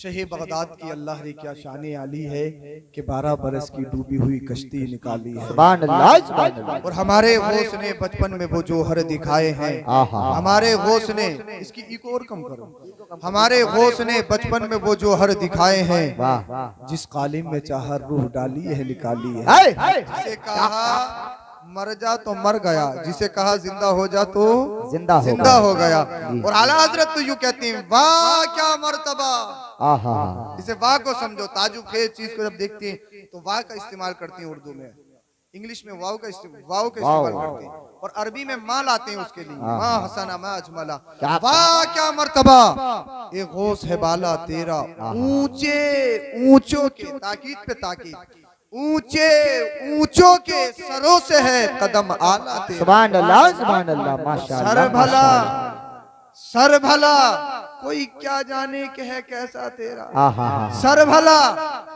शहे बगदाद की अल्लाह ने क्या शान आली है कि 12 बरस की डूबी हुई कश्ती निकाली है। सुभान अल्लाह, सुभान अल्लाह। और हमारे गौस ने बचपन में वो जौहर दिखाए हैं। हमारे गौस ने, इसकी इको और कम करो, हमारे गौस ने बचपन में वो जौहर दिखाए हैं। जिस कालिम में चाह रूह डाली है निकाली है। जिसे कहा मर जा तो मर गया, जिसे कहा जिंदा हो जा तो जिंदा हो गया। और आला हजरत तो यूं कहती हैं, वाह क्या मर्तबा। इसे वाह को समझो, ताजुब खेज चीज को जब देखती हैं तो वाह का इस्तेमाल करती हैं उर्दू में, इंग्लिश में वाव का इस्तेमाल करते हैं, और अरबी में माँ लाते हैं उसके लिए, माँ हसना माँ अजमला। वाह क्या मर्तबा, ये गौस है बाला तेरा, ऊंचे ऊंचों के, ताकीद पे ताकीद, ऊंचे ऊंचों के सरों से है कदम आला तेरा। सुभान अल्लाह, सुभान अल्लाह, माशाअल्लाह। सर भला कोई क्या जाने के है कैसा तेरा, सर भला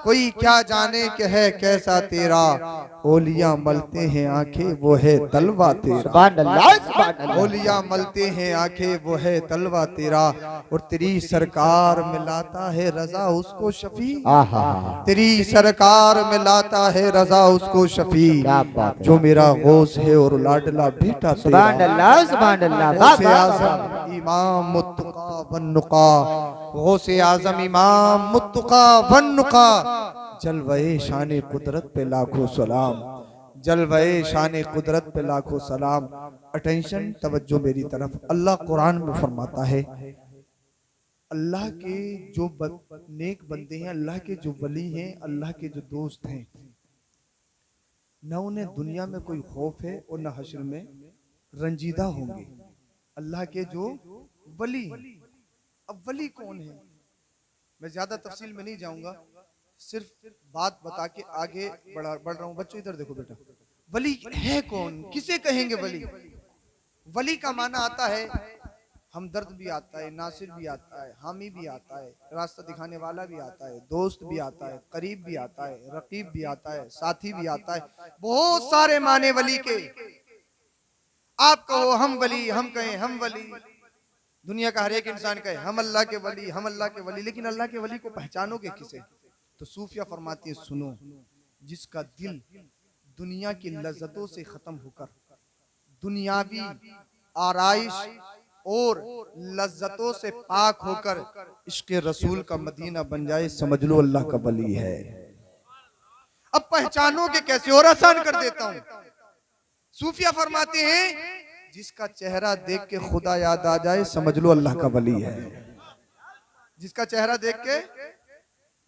कोई क्या जाने के है कैसा तेरा। ओलिया मलते हैं आंखें वो है तलवा तेरा। सुभान अल्लाह, सुभान अल्लाह। ओलिया मलते हैं आंखें वो है तलवा तेरा। और तेरी सरकार में लाता है रजा उसको शफी, तेरी सरकार में लाता है रजा उसको शफी। जो मेरा गौस है और लाडला बेटा। सुभान अल्लाह, सुभान अल्लाह। इमाम मुत्तका वन्नुका, गौसे आजम इमाम मुत्तका वन्नुका। जलवे शान कुदरत पे लाखों सलाम, जलवे शान कुदरत पे लाखों सलाम। अटेंशन, तवज्जो मेरी तरफ। अल्लाह कुरान में फरमाता है, अल्लाह के जो नेक बंदे हैं, अल्लाह के जो वली हैं, अल्लाह के जो दोस्त हैं, न उन्हें दुनिया में कोई खौफ है और न हश्र में रंजीदा होंगे। अल्लाह के जो वली। अब वली कौन है, मैं ज्यादा तफसील में नहीं जाऊंगा, सिर्फ बात बता के आगे बढ़ रहा हूं। बच्चों इधर देखो बेटा, वली है कौन, किसे कहेंगे वली। वली का माना आता है हमदर्द भी आता है, नासिर भी आता है, हामी भी आता है, रास्ता दिखाने वाला भी आता है, दोस्त भी आता है, करीब भी आता है, रकीब भी आता है, साथी भी आता है। बहुत सारे माने वली के। आप कहो हम वली, हम कहें हम वली, दुनिया का हर एक इंसान कहे हम अल्लाह के वली, हम अल्लाह के वली, लेकिन अल्लाह के वली को पहचानोगे किसे। तो सूफिया फरमाती है, सुनो, जिसका दिल दुनिया की लज्जतों से खत्म होकर दुनियावी आराइश और लज्जतों से पाक होकर इश्क़ रसूल का मदीना बन जाए, समझ लो अल्लाह का वली है। अब पहचानोगे कैसे, और आसान कर देता हूं। सूफिया फरमाते हैं, जिसका चेहरा देख के खुदा याद आ जाए, समझ लो अल्लाह का वली है। जिसका चेहरा देख के,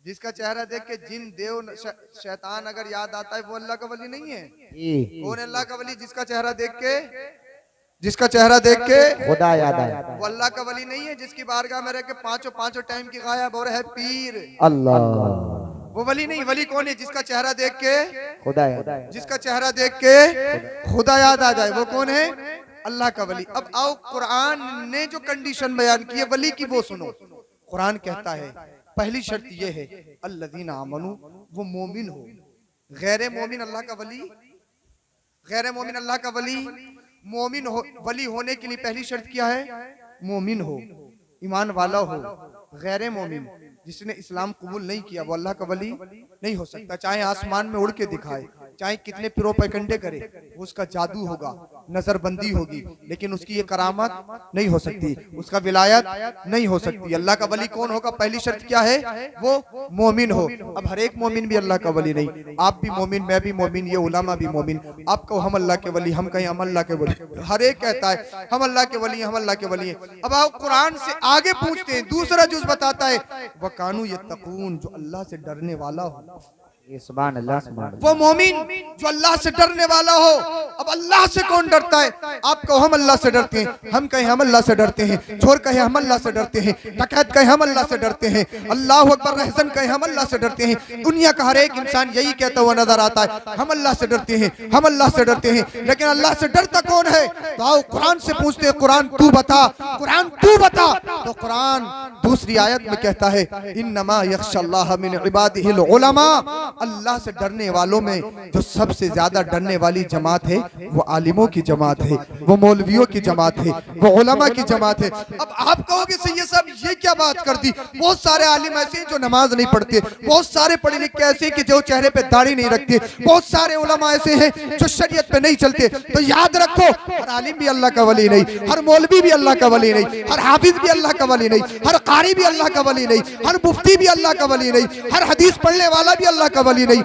जिसका चेहरा देख के जिन देव शैतान अगर याद आता है, वो अल्लाह का वली नहीं है। कौन अल्लाह का वली, जिसका चेहरा देख के, जिसका चेहरा देख के खुदा याद आए, वो अल्लाह का वली नहीं है। जिसकी बारगाह में रह के पांचों टाइम की गायब हो रहा है पीर, अल्लाह, वो वली नहीं। वली कौन है, जिसका चेहरा देख के खुदा याद आए, जिसका चेहरा देख के खुदा याद आ जाए, वो कौन है, अल्लाह का वली। अब आओ, कुरान ने जो कंडीशन बयान की है वली की, वो सुनो। कुरान कहता है, पहली शर्त ये है, अल्लज़ीना आमनू, वो मोमिन हो। गैर मोमिन अल्लाह का वली, गैर मोमिन अल्लाह का वली। मोमिन हो, वली होने के लिए पहली शर्त क्या है, मोमिन हो, ईमान वाला हो। गैर मोमिन, जिसने इस्लाम कबूल नहीं किया, वो अल्लाह का वली नहीं हो सकता। चाहे आसमान में उड़ के दिखाए, चाहे कितने पिरो पैकंडे करे, वो उसका जादू होगा, नजरबंदी होगी, लेकिन उसकी ये करामत नहीं हो सकती, उसका विलायत नहीं हो सकती। अल्लाह का वली कौन होगा, पहली शर्त क्या है, वो मोमिन हो। अब हर एक मोमिन भी अल्लाह का वली नहीं। आप भी मोमिन, मैं भी मोमिन, ये उलामा भी मोमिन। आप कहो हम अल्लाह के वली, हम कहें हम अल्लाह के वली, हर एक कहता है हम अल्लाह के वली, हम अल्लाह के वली हैं। अब आप कुरान से आगे पूछते हैं, दूसरा जुज़ बताता है, वकानू यत्तकून, जो अल्लाह से डरने वाला हो। सुभान अल्लाह, सुभान अल्लाह। वो मोमिन जो अल्लाह से डरने वाला हो। अब अल्लाह से कौन डरता है, आप कहो हम अल्लाह से डरते हैं, हम कहें हम अल्लाह से डरते हैं, चोर कहे हम अल्लाह से डरते हैं, डकैत कहे हम अल्लाह से डरते हैं, अल्लाह अकबर रहसन कहे हम अल्लाह से डरते हैं। दुनिया का हर एक इंसान यही कहता हुआ नजर आता है, हम अल्लाह से डरते हैं, हम अल्लाह से डरते हैं। लेकिन अल्लाह से डरता कौन है, तो आओ कुरान से पूछते हैं, कुरान तू बता, कुरान तू बता। तो कुरान दूसरी आयत में कहता है, इन्नमा यख्शल्लाह मिन इबादिहिल उलमा, अल्लाह से डरने वालों में जो सबसे ज्यादा डरने वाली जमात है वो आलिमों की जमात है, वो मौलवियों की जमात है, वो उलमा की जमात है। अब आप कहोगे सैयद साहब ये क्या बात कर दी, बहुत सारे आलिम ऐसे हैं जो नमाज नहीं पढ़ते, बहुत सारे पढ़े लिखे ऐसे हैं कि जो चेहरे पे दाढ़ी नहीं रखते, बहुत सारे उलमा ऐसे हैं जो शरीयत पे नहीं चलते। तो याद रखो, हर आलिम भी अल्लाह का वली नहीं, हर मौलवी भी अल्लाह का वली नहीं, हर हाफिज भी अल्लाह का वली नहीं, हर कारी भी अल्लाह का वली नहीं, हर मुफ्ती भी अल्लाह का वली नहीं, हर हदीस पढ़ने वाला भी अल्लाह का वली नहीं,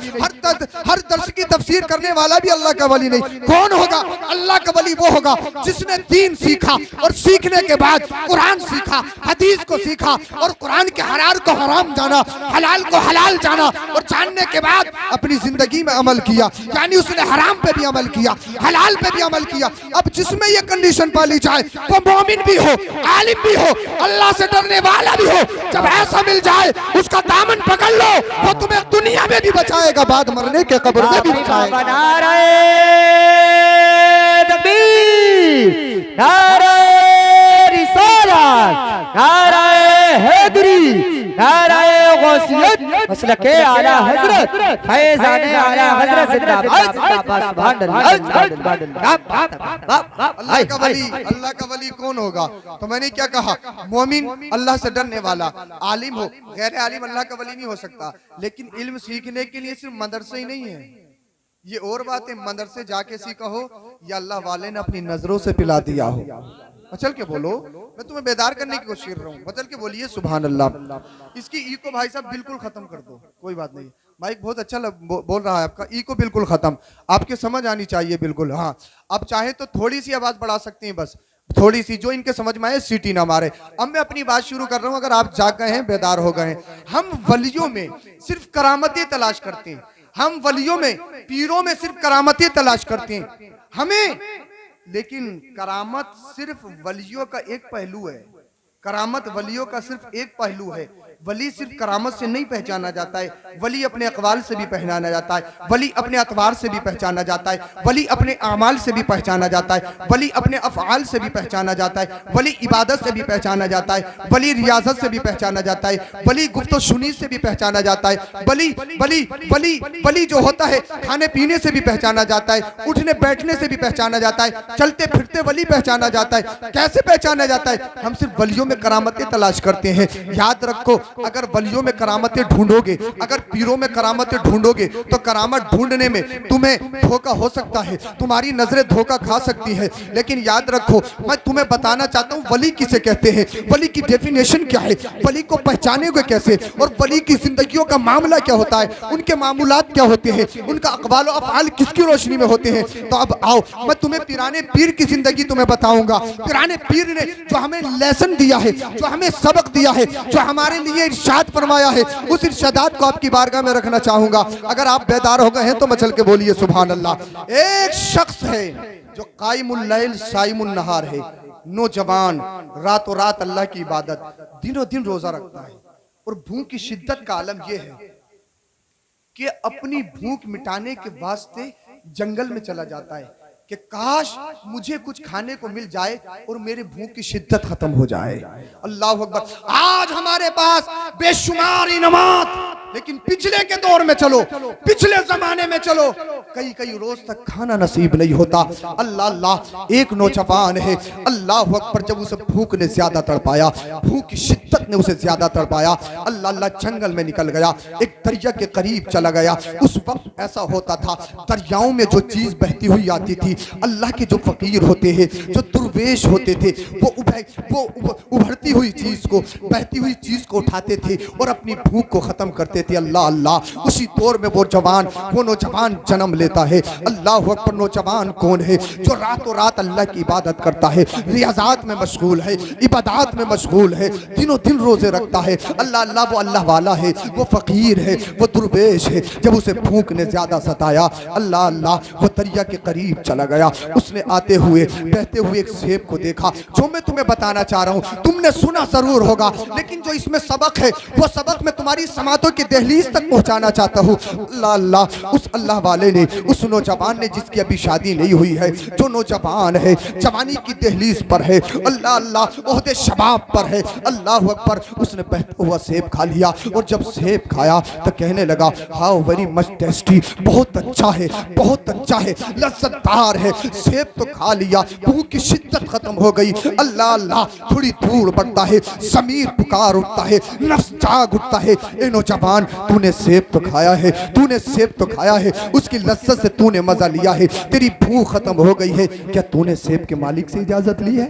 हर दर्स की तफसीर करने वाला भी अल्लाह का वली नहीं। कौन होगा अल्लाह का वली? वो होगा जिसने दीन सीखा और सीखने के बाद कुरान सीखा, हदीस को सीखा और कुरान के हराम को हराम जाना, हलाल को हलाल जाना और जानने के बाद अपनी जिंदगी में अमल किया, यानी उसने हराम पे भी अमल किया, हलाल पे भी अमल किया। अब जिसमें ये कंडीशन पाली जाए वो मोमिन भी हो, आलिम भी हो, अल्लाह से डरने वाला भी हो, जब ऐसा मिल जाए उसका दामन पकड़ लो, वो तुम्हें दुनिया में भी बचाएगा, बाद मरने के कब्र में भी बचाएगा। नारे तकबीर, नारे रिसालत, नारे हैदरी, नारे गौसियत, मसलके आला हजरत, फैज़ाने आला हजरत जिंदाबाद जिंदाबाद, सुभान अल्लाह का वली, अल्लाह का वली कौन होगा? तो मैंने क्या कहा, मोमिन, अल्लाह से डरने वाला, आलिम हो। गैर आलिम अल्लाह का वली नहीं हो सकता। लेकिन इल्म सीखने के लिए सिर्फ मदरसे ही नहीं है, ये और बात है, मदरसे जाके सीखा हो या अल्लाह वाले ने अपनी नजरों से पिला दिया हो। चल के बोलो, मैं तुम्हें बेदार करने की कोशिश कर रहा हूँ, बचल के बोलिए सुभान अल्लाह। इसकी ई को भाई साहब बिल्कुल खत्म कर दो, कोई बात नहीं, माइक बहुत अच्छा बोल रहा है आपका, ई को बिल्कुल खत्म, आपके समझ आनी चाहिए बिल्कुल। हाँ, आप चाहे तो थोड़ी सी आवाज बढ़ा सकते हैं, बस थोड़ी सी, जो इनके समझ में आए, सीटी ना मारे। अब मैं अपनी बात शुरू कर रहा हूं, अगर आप जाग गए हैं, बेदार हो गए हैं। हम वलियों में सिर्फ करामतें तलाश करते हैं, हम वलियों में, पीरों में सिर्फ करामतें तलाश करते हैं हमें, लेकिन करामत सिर्फ वलियों का एक पहलू है। करामत वलियों का सिर्फ एक पहलू है। वली सिर्फ करामत से नहीं पहचाना जाता है, वली अपने अक़वाल से भी पहचाना जाता है, वली अपने अतवार से भी पहचाना जाता है, वली अपने आमाल से भी पहचाना जाता है, वली अपने अफ़आल से भी पहचाना जाता है, वली इबादत से भी पहचाना जाता है, वली रियाजत से भी पहचाना जाता है, वली गुफ्तो शुनी से भी पहचाना जाता है, वली वली वली वली जो होता है खाने पीने से भी पहचाना जाता है, उठने बैठने से भी पहचाना जाता है, चलते फिरते वली पहचाना जाता है। कैसे पहचाना जाता है? हम सिर्फ वलियों में करामतें तलाश करते हैं। याद रखो, अगर वलियों में करामतें ढूंढोगे, अगर पीरों में करामतें ढूंढोगे, तो करामत ढूंढने में तुम्हें धोखा हो सकता है, तुम्हारी नजरें धोखा खा सकती है। लेकिन याद रखो, मैं तुम्हें बताना चाहता हूँ वली किसे कहते हैं, वली की डेफिनेशन क्या है, वली को पहचानेगे कैसे, और वली की जिंदगियों का मामला क्या होता है, उनके मामूलात क्या होते हैं, उनका अक़वाल व अफ़आल किसकी रोशनी में होते हैं। तो अब आओ, मैं तुम्हें पिराने पीर की जिंदगी तुम्हें बताऊंगा। पिराने पीर ने जो हमें लेसन दिया है, जो हमें सबक दिया है, जो हमारे लिए इरशाद फरमाया है, उस इरशादात को आपकी बारगाह में रखना चाहूंगा। अगर आप बेदार हो गए हैं तो मचल के बोलिए सुभान अल्लाह। एक शख्स है जो कायमुल लैल साइमुन नहार है, नौजवान, रातों रात अल्लाह की इबादत, दिनों दिन रोजा रखता है, और भूख की शिद्दत का आलम यह है कि अपनी भूख मिटाने के वास्ते जंगल में चला जाता है कि काश मुझे कुछ खाने को मिल जाए और मेरी भूख की शिद्दत खत्म हो जाए। अल्लाह अकबर। आज हमारे पास बेशुमार इनामात, लेकिन पिछले के दौर में चलो, पिछले जमाने में चलो, कई कई रोज तक खाना नसीब नहीं होता। अल्लाह अल्लाह, एक नौजवान है, अल्लाह अकबर, जब उसे भूख ने ज्यादा तड़पाया, भूख की शिद्दत ने उसे ज्यादा तड़पाया, अल्लाह अल्लाह जंगल में निकल गया, एक दरिया के करीब चला गया। उस वक्त ऐसा होता था, दरियाओं में जो चीज बहती हुई आती थी, अल्लाह के जो फकीर होते हैं, जो दुर्वेश होते थे, वो उभरती हुई चीज को, बहती हुई चीज को उठाते थे और अपनी भूख को खत्म करते थे। अल्लाह अल्लाह, उसी दौर में वो नौजवान जन्म लेता है। अल्लाह अकबर। नौजवान कौन है? जो रातों रात अल्लाह की इबादत करता है, रियाजात में मशगूल है, इबादत में मशगूल है, दिनों दिन रोजे रखता है। अल्लाह अल्लाह, वो अल्लाह वाला है, वो फकीर है, वो दुर्वेश है। जब उसे भूख ने ज्यादा सताया, अल्लाह अल्लाह, वो दरिया के करीब चला गया। उसने आते हुए, बहते हुए एक सेब को देखा। जो मैं तुम्हें बताना चाह रहा हूँ तुमने सुना जरूर होगा, लेकिन जो इसमें सबक है, वो सबक मैं तुम्हारी समातों की दहलीज तक पहुंचाना चाहता हूँ। अल्लाह अल्लाह, उस अल्लाह वाले ने उस नौजवान ने जिसकी अभी शादी नहीं हुई है, जो नौजवान है, जवानी की दहलीज पर है, अल्लाह अल्लाह ओहदे शबाब पर है, अल्लाह अकबर, उसने बहता हुआ सेब खा लिया। और जब सेब खाया तो कहने लगा हाउ वेरी मच टेस्टी, बहुत अच्छा है, बहुत अच्छा है, लज्जतदार है। सेब तो खा लिया, भूख की शिद्दत खत्म हो गई। अल्लाह अल्लाह, थोड़ी दूर बढ़ता है, ज़मीर पुकार उठता है, नफ्स जाग उठता है, ए नौजवान तूने सेब तो खाया है, तूने सेब तो खाया है, उसकी लज्जत से तूने मजा लिया है, तेरी भूख खत्म हो गई है, क्या तूने सेब के मालिक से इजाजत ली है?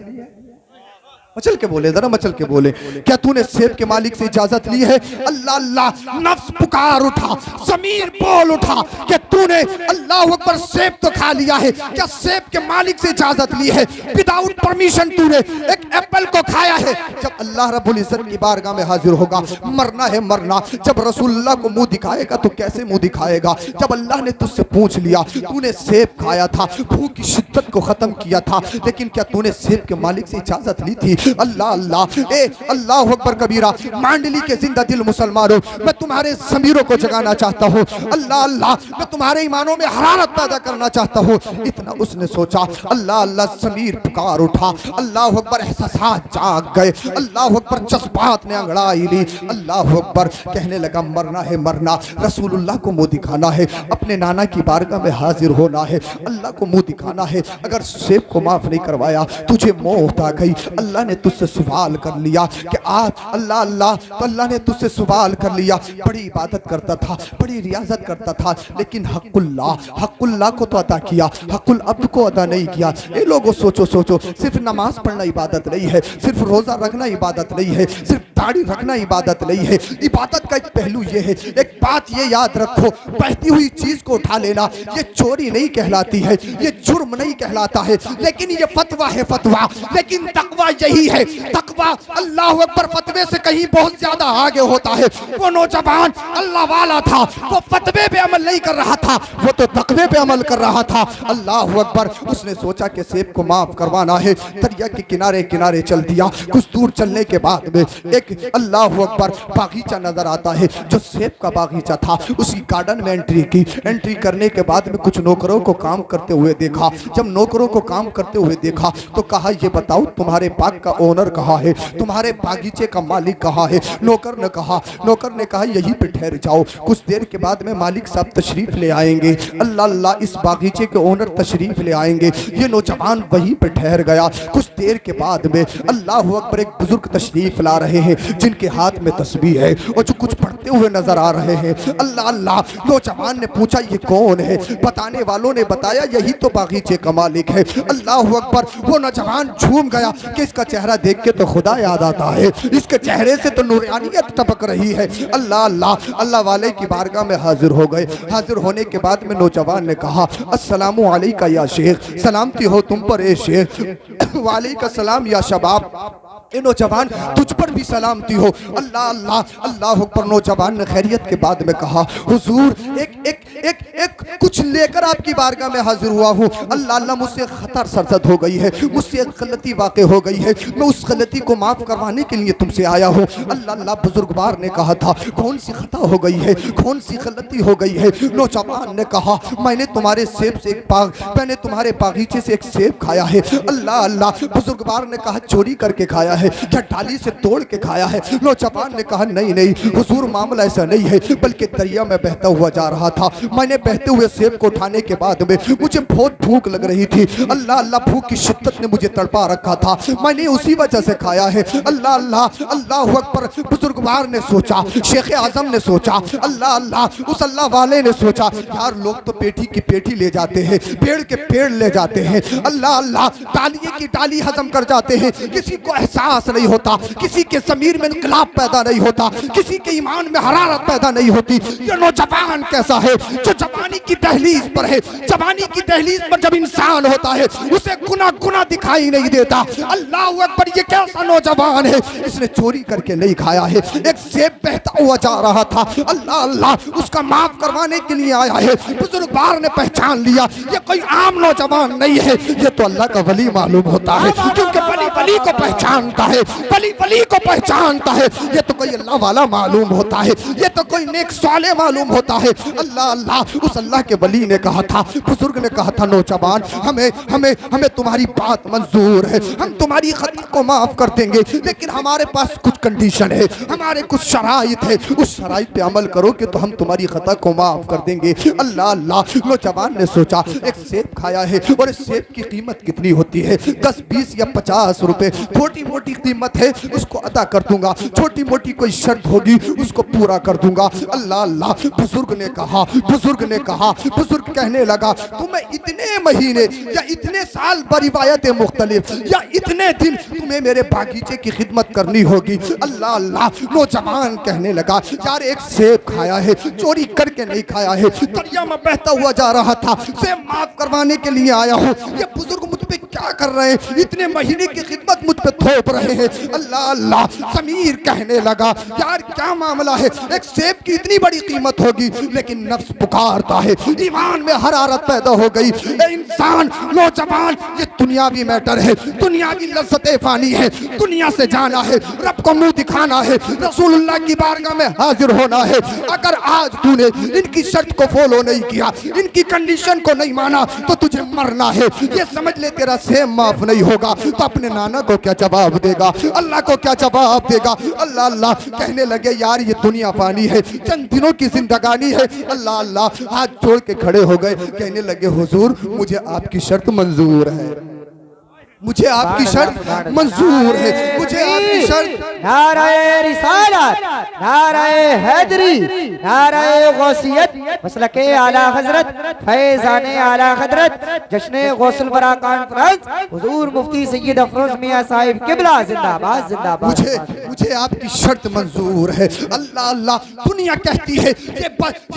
मचल के बोले, जरा मचल के बोले, क्या तूने सेब के मालिक से इजाजत ली है? अल्लाह अल्लाह, नफ्स पुकार उठा, ज़मीर बोल उठा, क्या तूने अल्लाह अकबर सेब तो खा लिया है, क्या सेब के मालिक से इजाजत ली है? विदाउट परमिशन तूने एक एप्पल को खाया है। जब अल्लाह रब्बुल इज्जत की बारगाह में हाजिर होगा, मरना है मरना। जब रसूलुल्लाह को मुंह दिखाएगा तो कैसे मुंह दिखाएगा? जब अल्लाह ने तुझसे पूछ लिया, तूने सेब खाया था, भूख की शिद्दत को खत्म किया था, लेकिन क्या तूने सेब के मालिक से इजाजत ली थी? अल्लाह अल्लाह, ए अल्लाह अकबर कबीरा। मांडली के जिंदा दिल मुसलमानों, मैं तुम्हारे ज़मीरों को जगाना चाहता हूँ। अल्लाह अल्लाह, मैं तुम्हारे ईमानों में हरारत पैदा करना चाहता हूँ। इतना उसने सोचा, अल्लाह अल्लाह, ज़मीर पुकार उठा, अल्लाह अकबर, एहसासात जाग गए, अल्लाह अकबर, जज्बात ने अंगड़ाई ली। अल्लाह अकबर कहने लगा मरना है मरना, रसूलुल्लाह को मुंह दिखाना है, अपने नाना की बारगाह में हाजिर होना है, अल्लाह को मुंह दिखाना है। अगर सेब को माफ नहीं करवाया, तुझे मौत आ गई। अल्लाह ने तुझसे सवाल कर लिया कि आज अल्लाह अल्लाह, तो अल्लाह ने तुझसे सवाल कर लिया। बड़ी इबादत करता था, बड़ी रियाजत करता था, लेकिन हक़ुल्लाह को तो अदा किया, हक़ुल अब्द को अदा नहीं किया। ये लोगों सोचो सोचो, सिर्फ नमाज पढ़ना इबादत नहीं है, सिर्फ रोज़ा रखना इबादत नहीं है, सिर्फ दाढ़ी रखना इबादत नहीं है। इबादत का एक पहलू ये है, एक बात ये याद रखो, बहती हुई चीज को उठा लेना ये चोरी नहीं कहलाती है, ये जुर्म नहीं कहलाता है, लेकिन ये फतवा है फतवा। लेकिन तकवा यही है, तकवा अल्लाह अकबर फतवे से कहीं बहुत ज्यादा आगे होता है। वो नौजवान अल्लाह वाला था, वो फतवे पे अमल नहीं कर रहा था, वो तो तकवे पे अमल कर रहा था। अल्लाह अकबर, उसने सोचा कि सेब को माफ करवाना है, दरिया के किनारे किनारे चल दिया। कुछ दूर चलने के बाद में एक अल्लाह अकबर बागीचा नजर आता है, जो सेब का बागीचा था। उसी गार्डन में एंट्री की, एंट्री करने के बाद में कुछ नौकरों को काम करते हुए देखा। जब नौकरों को काम करते हुए देखा तो कहा ये बताओ तुम्हारे बाग का ओनर कहाँ है, तुम्हारे बागीचे का मालिक कहाँ है? नौकर ने कहा यहीं पे ठहर जाओ, कुछ देर के बाद में मालिक साहब तशरीफ ले आएंगे। अल्लाह अल्लाह, इस बागीचे के ओनर तशरीफ ले आएंगे। ये नौजवान वहीं पे ठहर गया। कुछ देर के बाद में अल्लाह अकबर, एक बुजुर्ग तशरीफ ला रहे हैं, जिनके हाथ में तस्बीह है और जो कुछ पढ़ते हुए नजर आ रहे हैं। अल्लाह अल्लाह, नौजवान ने पूछा ये कौन है? बताने वालों ने बताया यही तो बागीचे का मालिक है। अल्लाह अकबर, वो नौजवान झूम गया कि इसका चेहरा देख के तो खुदा याद आता है, इसके चेहरे से तो नूरानियत टपक रही है। अल्लाह अल्लाह, अल्लाह वाले की बारगाह में हाजिर हो गए। हाजिर होने के बाद में नौजवान ने कहा अस्सलामु अलैका या शेख, सलामती हो तुम पर ए शेख। वालेका सलाम या शबाब, ए नौजवान तुझ पर भी सलामती हो। अल्लाह अल्लाह, अल्लाह अकबर। नौजवान ने खैरियत के बाद में कहा हुजूर, एक एक एक एक कुछ लेकर आपकी बारगाह में हाजिर हुआ हूँ। अल्लाह अल्लाह, मुझसे खतर सरजद हो गई है, मुझसे एक गलती वाक़ई हो गई है, मैं उस गलती को माफ करवाने के लिए तुमसे आया हूँ। अल्लाह अल्लाह, बुजुर्गवार ने कहा था कौन सी खता हो गई है, कौन सी गलती हो गई है? नौजवान ने कहा मैंने तुम्हारे सेब से मैंने तुम्हारे बागीचे से एक सेब खाया है। अल्लाह अल्लाह, बुजुर्गवार ने कहा चोरी करके खाया है, क्या डाली से तोड़ के खाया है? नौजवान ने कहा नहीं नहीं हुजूर, मामला ऐसा नहीं है, बल्कि दरिया में बहता हुआ जा रहा था, मैंने बहते हुए सेब को उठाने के बाद में मुझे बहुत भूख लग रही थी। अल्लाह अल्लाह, भूख की शिद्दत ने मुझे तड़पा रखा था, मैंने उसी वजह से खाया है। अल्लाह अल्लाह, अल्लाह अकबर। बुजुर्गवार ने सोचा, शेख आजम ने सोचा, अल्लाह अल्लाह, उस अल्लाह वाले ने सोचा यार लोग तो पेटी की पेटी ले जाते हैं, पेड़ के पेड़ ले जाते हैं, अल्लाह अल्लाह, डालिए की डाली हजम कर जाते हैं, किसी को एहसास नहीं होता, किसी के ज़मीर में इनकलाब पैदा नहीं होता, किसी के ईमान में हरारत पैदा नहीं होती। ये नौजवान कैसा है जो जवानी की दहलीज पर है? जवानी की दहलीज पर जब इंसान होता है उसे गुना दिखाई नहीं देता। अल्लाह अकबर, ये कैसा नौजवान है? इसने चोरी करके नहीं खाया है, एक सेब बहता हुआ जा रहा था। अल्लाह अल्लाह, उसका माफ करवाने के लिए आया है। बुजुर्गवार ने पहचान पहचान लिया ये कोई आम नौजवान नहीं है, ये तो अल्लाह का वली मालूम होता है, क्योंकि वली वली को पहचानता है, वली वली को पहचानता है। ये तो कोई अल्लाह वाला मालूम होता है, ये तो कोई नेक साले मालूम होता है। अल्लाह अल्लाह उस अल्लाह के वली ने कहा था, बुजुर्ग ने कहा था, नौजवान हमें हमें हमें तुम्हारी बात मंजूर है, हम तुम्हारी खता को माफ कर देंगे, लेकिन हमारे पास कुछ कंडीशन है, हमारे कुछ शराइत है, उस शराइत पे अमल करोगे तो हम तुम्हारी खता को माफ कर देंगे। अल्लाह अल्लाह नौजवान ने सोचा एक सेब खाया है और इस सेब की कीमत कितनी होती है, 10 20 या 50 रुपए, छोटी मोटी कीमत है उसको अदा कर दूंगा, छोटी मोटी कोई शर्त होगी उसको पूरा कर दूंगा। अल्लाह अल्लाह बुजुर्ग ने कहा, बुजुर्ग कहने लगा तुम्हें इतने महीने या इतने साल बरिवायत मुख्तलिफ या इतने दिन तुम्हें मेरे बागीचे की खिदमत करनी होगी। अल्लाह अल्लाह नौजवान कहने लगा यार एक सेब खाया है, चोरी करके नहीं खाया है, दरिया में बहता हुआ जा रहा था, सेब माफ करवाने के लिए आया हूँ। ये बुजुर्ग मुझ पे क्या कर रहे हैं, इतने महीने की खिदमत मुझ पे थोप रहे हैं। अल्लाह अल्लाह समीर कहने लगा यार क्या मामला है, एक सेब की इतनी बड़ी कीमत होगी, लेकिन नफ्स पुकारता है, ईमान में हरारत पैदा हो गई। इंसान नौजवान ये दुनियावी मैटर है, दुनियावी लज्जतें फानी है, दुनिया से जाना है, रब को मुंह दिखाना है, रसूलुल्लाह की बारगाह में हाजिर होना है। अगर आज तूने इनकी शर्त को फॉलो नहीं किया, इनकी कंडीशन को नहीं माना तो तुझे मरना है, ये समझ ले तेरा सेब माफ नहीं होगा। तो अपने नाना को क्या जवाब देगा, अल्लाह को क्या जवाब देगा। अल्लाह अल्लाह कहने लगे यार ये दुनिया फानी है, चंद दिनों की जिंदगानी है। अल्लाह अल्लाह हाथ जोड़ के खड़े हो गए, कहने लगे हुजूर मुझे आपकी शर्त मंजूर है, मुझे आपकी शर्त मंजूर है, मुझे आपकी शर्त। नाराए रिसालत, नाराए हैदरी, नाराए गौसियत, मसलके आला हजरत, फैज़ाने आला हजरत, जश्ने गौसुल बरा कॉन्फ्रेंस, हुजूर मुफ्ती सैयद अफरोज मियां साहिब किबला जिंदाबाद जिंदाबाद। मुझे आपकी शर्त मंजूर है। अल्लाह अल्लाह दुनिया कहती है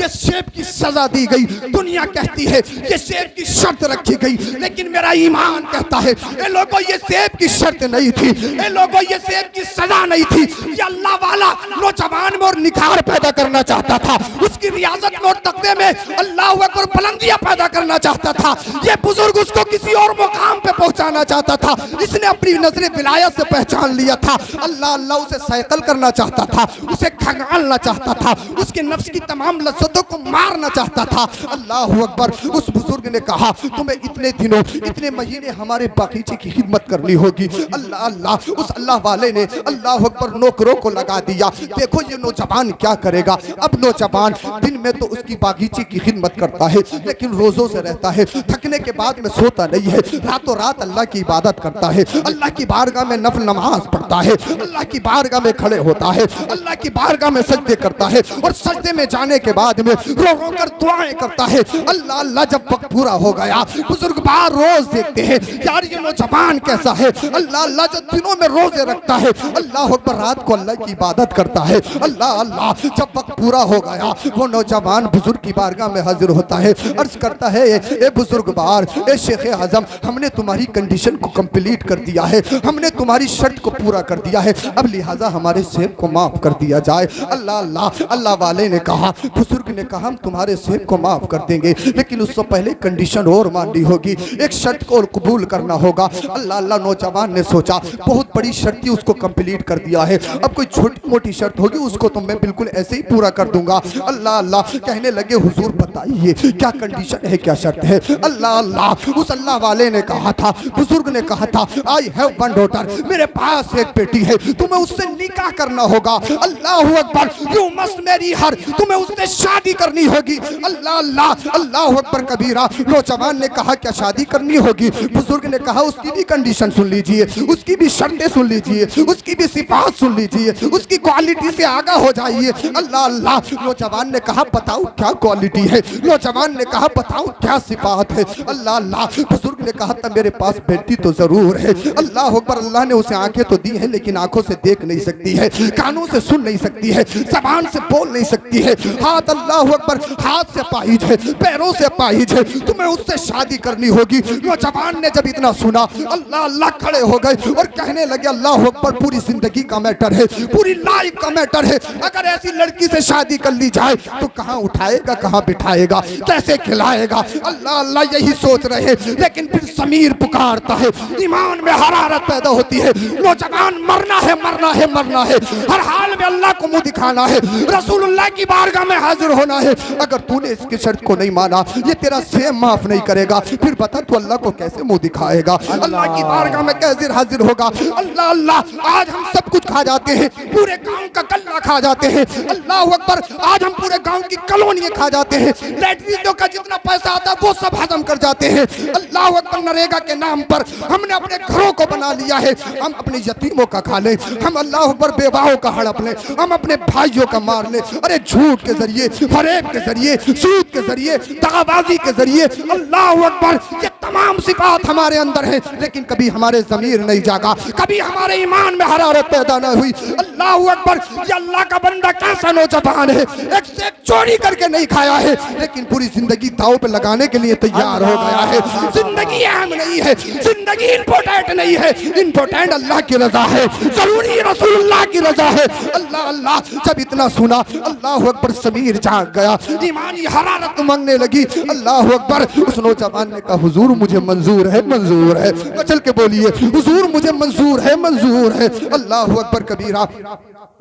ये सेब की सजा दी गई, दुनिया कहती है ये सेब की शर्त रखी गई, लेकिन मेरा ईमान कहता है ए लोगों ये सेब की शर्त नहीं थी, ए लोगों ये सेब की सजा नहीं थी। ये अल्लाह वाला नौजवान में और निखार पैदा करना चाहता था, उसकी रियाजत में और तकवे में अल्लाह अकबर बुलंदियां पैदा करना चाहता था। ये बुजुर्ग उसको किसी और मुकाम पे पहुंचाना चाहता था, इसने अपनी नजरे विलायत से पहचान लिया था। अल्लाह अल्लाह उसे सैकल करना चाहता था, उसे खंगालना चाहता था, उसके नफ्स की तमाम लज्जतों को मारना चाहता था। अल्लाह अकबर। उस बुजुर्ग ने कहा तुम्हें इतने दिनों इतने महीने हमारे बागीचे की खिदमत करनी होगी। अल्लाह अल्लाह उस अल्लाह वाले ने अल्लाह अकबर नौकरों को लगा दिया। देखो ये नौजवान क्या करेगा। अब नौजवान दिन में तो उसकी बागीचे की खिदमत करता है, लेकिन रोजों से रहता है, थकने के बाद में सोता नहीं है, रातों रात अल्लाह की इबादत करता है, अल्लाह की बारगाह में नफल नमाज पढ़ता है, अल्लाह की बारगाह में खड़े होता है, अल्लाह की बारगाह में सजदे करता है, और सजदे में जाने के बाद में रो रो कर दुआएं करता है। अल्लाह अल्लाह जब वक्त पूरा हो गया, बुजुर्ग बार रोज देखते हैं यार ये नौजवान कैसा है। अल्लाह अल्लाह जो दिनों में रोजे रखता है, अल्लाह अकबर रात को अल्लाह की इबादत करता है। अल्लाह अल्लाह जब वक्त पूरा हो गया, वो नौजवान बुजुर्ग की बारगाह में हाजिर होता है, अर्ज करता है ए बुजुर्गवार, ए शेख आजम, हमने तुम्हारी कंडीशन को कंप्लीट कर दिया है, हमने तुम्हारी शर्त को पूरा कर दिया है, अब लिहाजा हमारे सेब को माफ कर दिया जाए। अल्लाह अल्लाह अल्लाह वाले ने कहा, बुजुर्ग ने कहा हम तुम्हारे सेब को माफ कर देंगे, लेकिन उससे पहले कंडीशन और माननी होगी, एक शर्त को और कबूल करना होगा। अल्लाह अल्लाह नौजवान ने सोचा बहुत बड़ी शर्त थी, उसको कंप्लीट कर दिया है, अब कोई छोटी मोटी शर्त होगी उसको तो मैं बिल्कुल ऐसे ही पूरा कर दूंगा। अल्लाह अल्लाह कहने लगे हुजूर बताइए क्या कंडीशन है, क्या शर्त है। अल्लाह अल्लाह उस अल्लाह वाले ने कहा था, बुजुर्ग ने कहा था आई हैव वन डॉटर, मेरे पास एक बेटी है, तुम्हें उससे निकाह करना होगा। अल्लाह अकबर, यू मस्ट मैरी हर, तुम्हें उससे शादी करनी होगी। अल्लाह अल्लाह अल्लाह अकबर कबीरा। नौजवान ने कहा क्या शादी करनी होगी। बुजुर्ग ने कहा उसकी भी कंडीशन सुन लीजिए, उसकी भी शर्तें सुन लीजिए, उसकी भी सिफात सुन लीजिए, उसकी क्वालिटी से आगा हो जाइए। अल्लाह अल्लाह नौजवान ने कहा बताओ क्या क्वालिटी है, नौजवान ने कहा बताओ क्या सिफात है। अल्लाह अल्लाह बुजुर्ग ने कहा था मेरे पास बेटी तो जरूर है। अल्लाह अकबर, अल्लाह ने उसे आंखें तो दी है लेकिन आंखों से देख नहीं सकती है, कानों से सुन नहीं सकती है, जबान से बोल नहीं सकती है, हाथ अल्लाह अकबर हाथ से अपाहिज है, पैरों से अपाहिज है, तुम्हें उससे शादी करनी होगी। नौजवान ने जब इतना सुना अल्लाह अल्लाह खड़े हो गए और कहने लगे अल्लाह अकबर, पूरी जिंदगी का मैटर है, पूरी लाइफ का मैटर है। अगर ऐसी लड़की से शादी कर ली जाए तो कहाँ उठाएगा, कहाँ बिठाएगा, कैसे खिलाएगा। अल्लाह अल्लाह यही सोच रहे हैं, लेकिन फिर समीर पुकारता है, ईमान में हरारत पैदा होती है। नौजवान मरना है, मरना है, मरना है, हर हाल में अल्लाह को मुंह दिखाना है, रसूलुल्लाह की बारगाह में हाजिर होना है। अगर तूने इसकी शर्त को नहीं माना, ये तेरा सेम माफ नहीं करेगा, फिर बता तू अल्लाह को कैसे मुंह दिखाएगा, अल्लाह की बारगाह में कैसे हाजिर होगा। अल्लाह अल्लाह, आज हम सब कुछ खा जाते हैं, पूरे गांव का गल्ला खा जाते हैं। अल्लाह अकबर, आज हम पूरे गांव की कॉलोनियां खा जाते हैं, लैट्रिनों का जितना पैसा आता है वो सब हजम कर जाते हैं। अल्लाह अकबर, नरेगा के नाम पर हमने अपने घरों को बना लिया है, हम अपने यतीमों का खा ले, हम अल्लाह अकबर बेवाओं का हड़प ले, हम अपने भाइयों का मार ले। अरे झूठ के जरिए, फरेब के जरिए, सूद के जरिए, दगाबाजी के जरिए, अल्लाह अकबर, ये तमाम सिफात हमारे अंदर है, लेकिन कभी हमारे ज़मीर नहीं जागा, कभी हमारे ईमान में हरारत पैदा न हुई। अल्लाह अकबर, ये अल्लाह का बंदा कैसा नौजवान है, एक से एक चोरी करके नहीं खाया है, लेकिन पूरी जिंदगी दांव पे लगाने के लिए तैयार हो गया है। जिंदगी अहम नहीं है, जिंदगी इंपोर्टेंट नहीं है, इंपोर्टेंट अल्लाह की रजा है, जरूरी रसूलुल्लाह की रजा है। अल्लाह अल्लाह, जब इतना सुना अल्लाह अकबर, समीर जाग गया, ईमानी हरारत मांगने लगी। अल्लाह अकबर, उस नौजवान ने कहा हुजूर मुझे मंजूर है, मंजूर है, चल के बोलिए हुजूर मुझे मंजूर है, मंजूर है। अल्लाह अकबर कबीरा,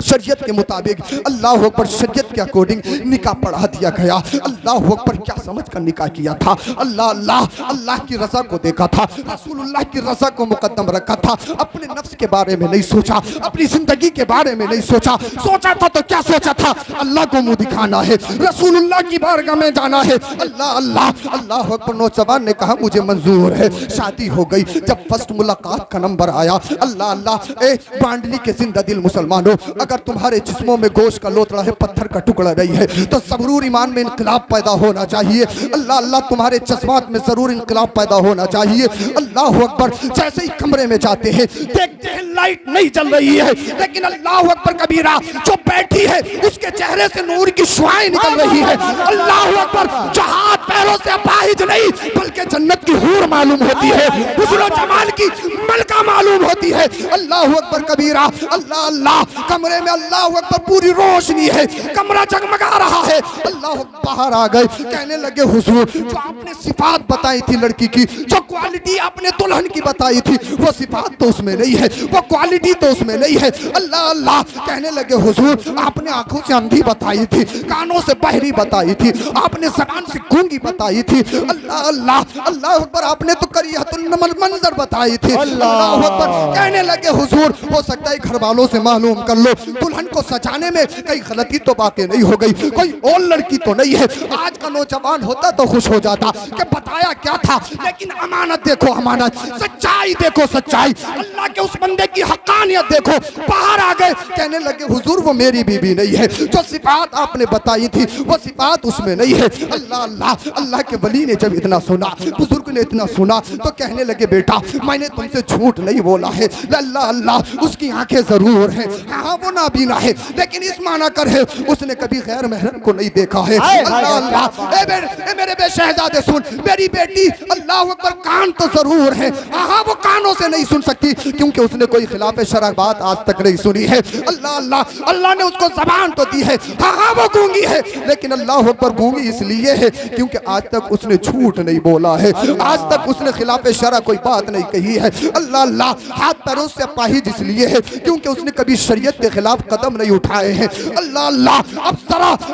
शरीयत के मुताबिक, अल्लाह अकबर, शरीयत के अकॉर्डिंग निकाह पढ़ा दिया गया। अल्लाह अकबर, क्या समझ कर निकाह किया था? अल्लाह अल्लाह, अल्लाह की रजा को देखा था, रसूलुल्लाह की रजा को मुकद्दम रखा था, अपने नफ्स के बारे में नहीं सोचा, अपनी जिंदगी के बारे में नहीं सोचा। सोचा था तो क्या सोचा था? अल्लाह को मुंह दिखाना है, रसूलुल्लाह की बारगाह में जाना है। अल्लाह अल्लाह, अल्लाह अकबर। नौजवान ने कहा मुझे मंजूर है, शादी हो गई। जब फर्स्ट मुलाकात का नंबर आया, अल्लाह अल्लाह, ए बांडली के जिंदा दिल मुसलमानों, अगर तुम्हारे जिस्मों में गोश्त का लोथड़ा है, पत्थर का टुकड़ा नहीं है, तो जरूर ईमान में इनकलाब पैदा होना चाहिए। अल्लाह अल्लाह, तुम्हारे जज्बात में जरूर इनकलाब पैदा होना चाहिए। अल्लाह अकबर, जैसे ही कमरे में जाते हैं, देखते हैं लाइट नहीं चल रही है, लेकिन अल्लाह अकबर कबीरा, जो बैठी है उसके चेहरे से नूर की शुआएं निकल रही है। अल्लाह अकबर, जो हाथ पैरों से अपाहिज नहीं बल्कि जन्नत की हूर मालूम होती है, हुस्न जमाल की मलका मालूम होती है। अल्लाह अकबर कबीरा, अल्लाह अल्लाह, कमरे में अल्लाह अकबर पूरी रोशनी है, कमरा जगमगा रहा है। अल्लाह बाहर आ गए, कहने लगे हुजूर, जो आपने सिफात बताई थी लड़की की, जो क्वालिटी आपने दुल्हन की बताई थी, वो सिफात तो उसमें नहीं है, वो क्वालिटी तो उसमें नहीं है। अल्लाह अल्लाह, कहने लगे हुजूर, आपने आंखों से अंधी बताई थी, कानों से बहरी बताई थी, आपने ज़बान से गूंगी बताई थी। अल्लाह अल्लाह, अल्लाह अकबर, आपने तो करियतुल मंजर बताई थी। अल्लाह अकबर, कहने लगे हुजूर, हो सकता है घर वालों से मालूम कर लो, दुल्हन को सजाने में कई गलती तो बाकी नहीं हो गई, कोई और लड़की तो नहीं है। आज का नौजवान होता तो खुश हो जाता कि बताया क्या था, लेकिन अमानत देखो, अमानत, सच्चाई देखो, सच्चाई, अल्लाह के उस बंदे की हक्कानियत देखो। बाहर आ गए, कहने लगे हुजूर, वो मेरी बीबी नहीं है, जो सिफात आपने बताई थी वो सिफात उसमें नहीं है। अल्लाह अल्लाह, अल्लाह के वली ने जब इतना सुना, बुजुर्ग ने इतना सुना, तो कहने लगे बेटा, मैंने तुमसे झूठ नहीं बोला है। अल्लाह अल्लाह, उसकी आंखें जरूर हैं, हाँ वो नाबीना है, लेकिन इस माना कर है उसने कभी गैर महरम को नहीं देखा है। अल्लाह अल्लाह, ए मेरे बे शहजादे सुन, मेरी बेटी अल्लाह अकबर, कान तो जरूर है, हाँ वो कानों से नहीं सुन सकती, क्योंकि उसने कोई खिलाफ शरअ बात आज तक नहीं सुनी है। अल्लाह अल्लाह, अल्लाह ने उसको जबान तो दी है, हाँ वो गूंगी है, लेकिन अल्लाह अकबर गूंगी इसलिए है क्योंकि आज तक उसने झूठ नहीं बोला है, आज तक उसने खिलाफ शरअ कोई बात नहीं कही है। अल्लाह अल्लाह, हाथ पैरों से अपाहिज इसलिए है क्योंकि उसने कभी शरीयत के खिलाफ कदम नहीं उठाए हैं। अल्लाह अल्लाह,